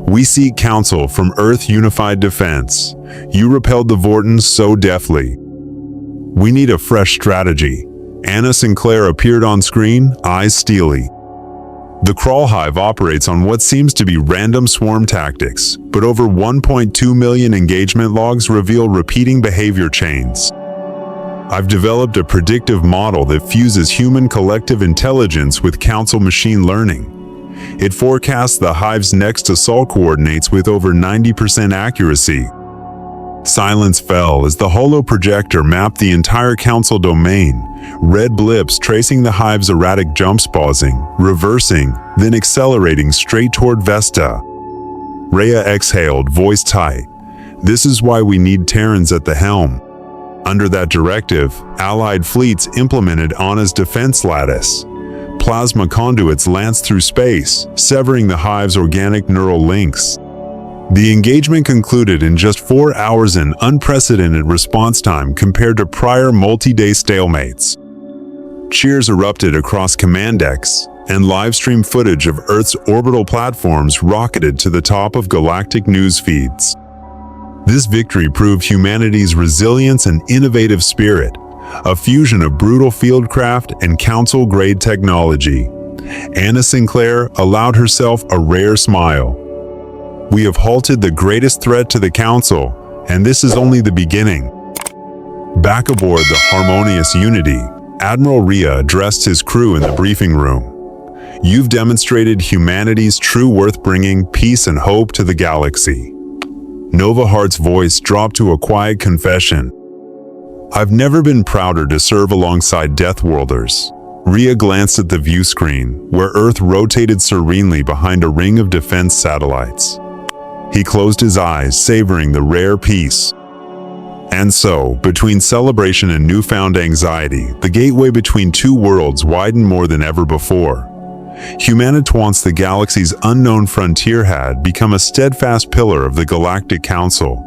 "We seek counsel from Earth Unified Defense. You repelled the Vortons so deftly. We need a fresh strategy." Anna Sinclair appeared on screen, eyes steely. "The Crawl Hive operates on what seems to be random swarm tactics, but over 1.2 million engagement logs reveal repeating behavior chains. I've developed a predictive model that fuses human collective intelligence with Council machine learning. It forecasts the Hive's next assault coordinates with over 90% accuracy." Silence fell as the holo-projector mapped the entire Council domain, red blips tracing the Hive's erratic jumps, pausing, reversing, then accelerating straight toward Vesta. Rhea exhaled, voice tight. "This is why we need Terrans at the helm." Under that directive, Allied fleets implemented Anna's defense lattice. Plasma conduits lanced through space, severing the Hive's organic neural links. The engagement concluded in just 4 hours, an unprecedented response time compared to prior multi-day stalemates. Cheers erupted across command decks, and live-stream footage of Earth's orbital platforms rocketed to the top of galactic news feeds. This victory proved humanity's resilience and innovative spirit, a fusion of brutal fieldcraft and Council-grade technology. Anna Sinclair allowed herself a rare smile. "We have halted the greatest threat to the Council, and this is only the beginning." Back aboard the Harmonious Unity, Admiral Rhea addressed his crew in the briefing room. You've demonstrated humanity's true worth, bringing peace and hope to the galaxy." Nova Heart's voice dropped to a quiet confession. "I've never been prouder to serve alongside Deathworlders." Rhea glanced at the view screen, where Earth rotated serenely behind a ring of defense satellites. He closed his eyes, savoring the rare peace. And so, between celebration and newfound anxiety, the gateway between two worlds widened more than ever before. Humanity, once the galaxy's unknown frontier, had become a steadfast pillar of the Galactic Council.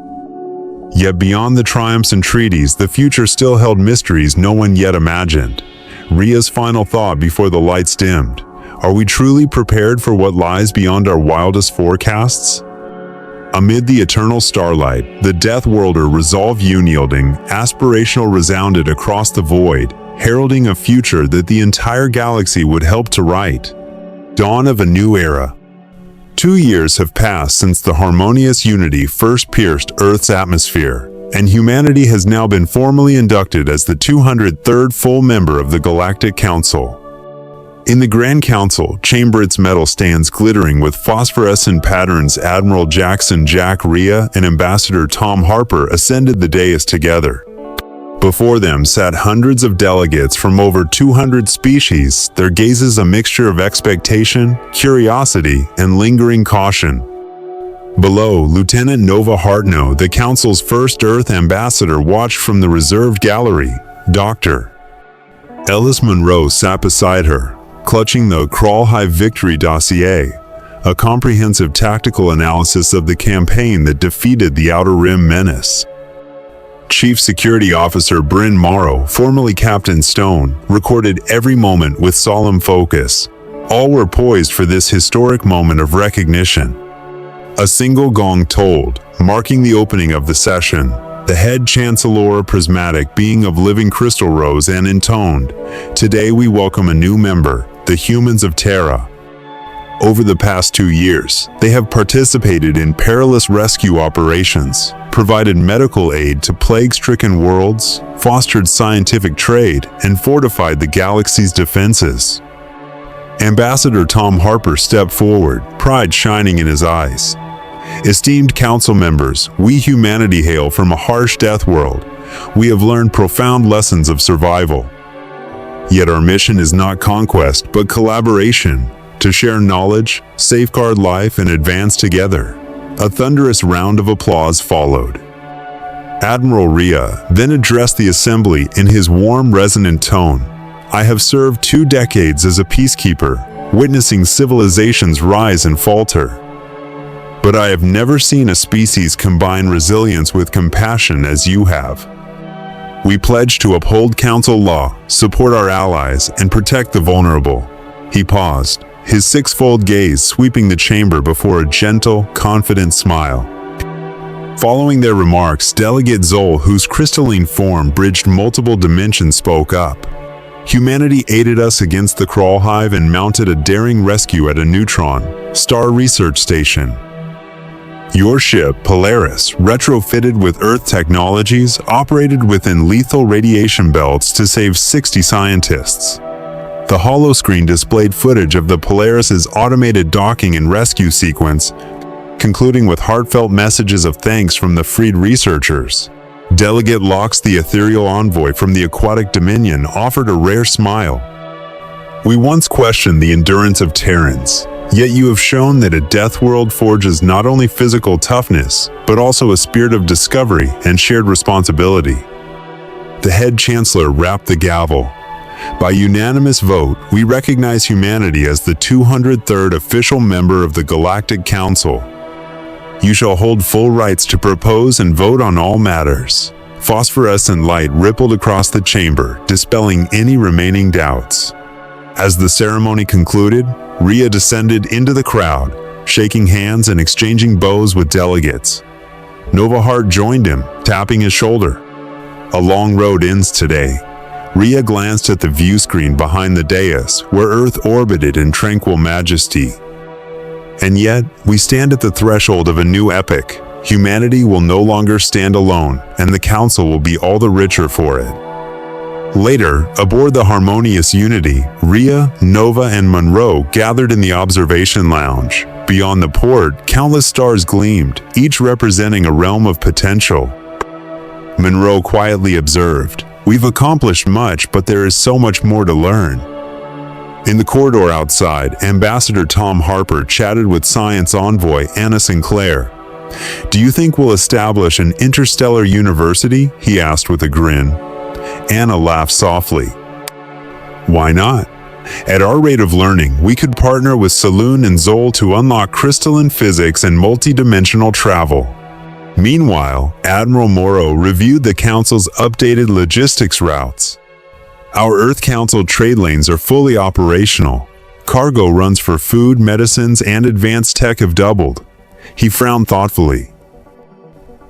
Yet beyond the triumphs and treaties, the future still held mysteries no one yet imagined. Rhea's final thought before the lights dimmed: are we truly prepared for what lies beyond our wildest forecasts? Amid the eternal starlight, the Death Worlder resolve unyielding, aspirational resounded across the void, heralding a future that the entire galaxy would help to write. Dawn of a new era. 2 years have passed since the Harmonious Unity first pierced Earth's atmosphere, and humanity has now been formally inducted as the 203rd full member of the Galactic Council. In the Grand Council chamber, its metal stands glittering with phosphorescent patterns. Admiral Jack Rhea and Ambassador Tom Harper ascended the dais together. Before them sat hundreds of delegates from over 200 species, their gazes a mixture of expectation, curiosity, and lingering caution. Below, Lieutenant Nova Hartno, the Council's first Earth ambassador, watched from the reserved gallery. Dr. Ellis Monroe sat beside her, clutching the Crawl High Victory Dossier, a comprehensive tactical analysis of the campaign that defeated the Outer Rim menace. Chief Security Officer Bryn Morrow, formerly Captain Stone, recorded every moment with solemn focus. All were poised for this historic moment of recognition. A single gong tolled, marking the opening of the session. The head chancellor, prismatic being of living crystal, rose and intoned, "Today we welcome a new member, the humans of Terra." Over the past 2 years, they have participated in perilous rescue operations, provided medical aid to plague-stricken worlds, fostered scientific trade, and fortified the galaxy's defenses. Ambassador Tom Harper stepped forward, pride shining in his eyes. "Esteemed council members, we humanity hail from a harsh death world. We have learned profound lessons of survival. Yet our mission is not conquest, but collaboration, to share knowledge, safeguard life, and advance together." A thunderous round of applause followed. Admiral Rhea then addressed the assembly in his warm, resonant tone. "I have served 2 decades as a peacekeeper, witnessing civilizations rise and falter. But I have never seen a species combine resilience with compassion as you have. We pledge to uphold council law, support our allies, and protect the vulnerable." He paused, his six-fold gaze sweeping the chamber before a gentle, confident smile. Following their remarks, Delegate Zol, whose crystalline form bridged multiple dimensions, spoke up. "Humanity aided us against the Crawl Hive and mounted a daring rescue at a neutron star research station. Your ship, Polaris, retrofitted with Earth technologies, operated within lethal radiation belts to save 60 scientists." The holoscreen displayed footage of the Polaris's automated docking and rescue sequence, concluding with heartfelt messages of thanks from the freed researchers. Delegate Lox, the ethereal envoy from the aquatic dominion, offered a rare smile. "We once questioned the endurance of Terrans. Yet you have shown that a death world forges not only physical toughness, but also a spirit of discovery and shared responsibility." The head chancellor rapped the gavel. "By unanimous vote, we recognize humanity as the 203rd official member of the Galactic Council. You shall hold full rights to propose and vote on all matters." Phosphorescent light rippled across the chamber, dispelling any remaining doubts. As the ceremony concluded, Rhea descended into the crowd, shaking hands and exchanging bows with delegates. Nova Heart joined him, tapping his shoulder. "A long road ends today." Rhea glanced at the view screen behind the dais, where Earth orbited in tranquil majesty. "And yet, we stand at the threshold of a new epoch. Humanity will no longer stand alone, and the Council will be all the richer for it." Later, aboard the Harmonious Unity, Rhea, Nova, and Monroe gathered in the observation lounge. Beyond the port, countless stars gleamed, each representing a realm of potential. Monroe quietly observed, "We've accomplished much, but there is so much more to learn." In the corridor outside, Ambassador Tom Harper chatted with science envoy Anna Sinclair. "Do you think we'll establish an interstellar university?" he asked with a grin. Anna laughed softly. "Why not? At our rate of learning, we could partner with Saloon and Zoll to unlock crystalline physics and multidimensional travel." Meanwhile, Admiral Morrow reviewed the Council's updated logistics routes. "Our Earth Council trade lanes are fully operational. Cargo runs for food, medicines, and advanced tech have doubled." He frowned thoughtfully.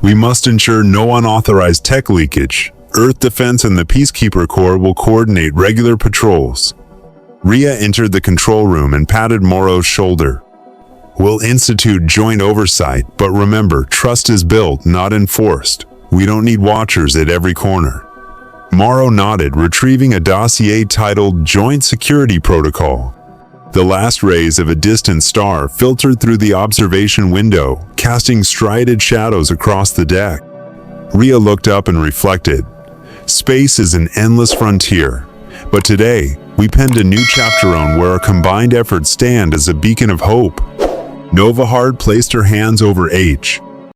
"We must ensure no unauthorized tech leakage. Earth Defense and the Peacekeeper Corps will coordinate regular patrols." Rhea entered the control room and patted Morrow's shoulder. "We'll institute joint oversight, but remember, trust is built, not enforced. We don't need watchers at every corner." Morrow nodded, retrieving a dossier titled Joint Security Protocol. The last rays of a distant star filtered through the observation window, casting strided shadows across the deck. Rhea looked up and reflected. Space is an endless frontier, but today, we penned a new chapter on where our combined efforts stand as a beacon of hope. Nova Hard placed her hands over H.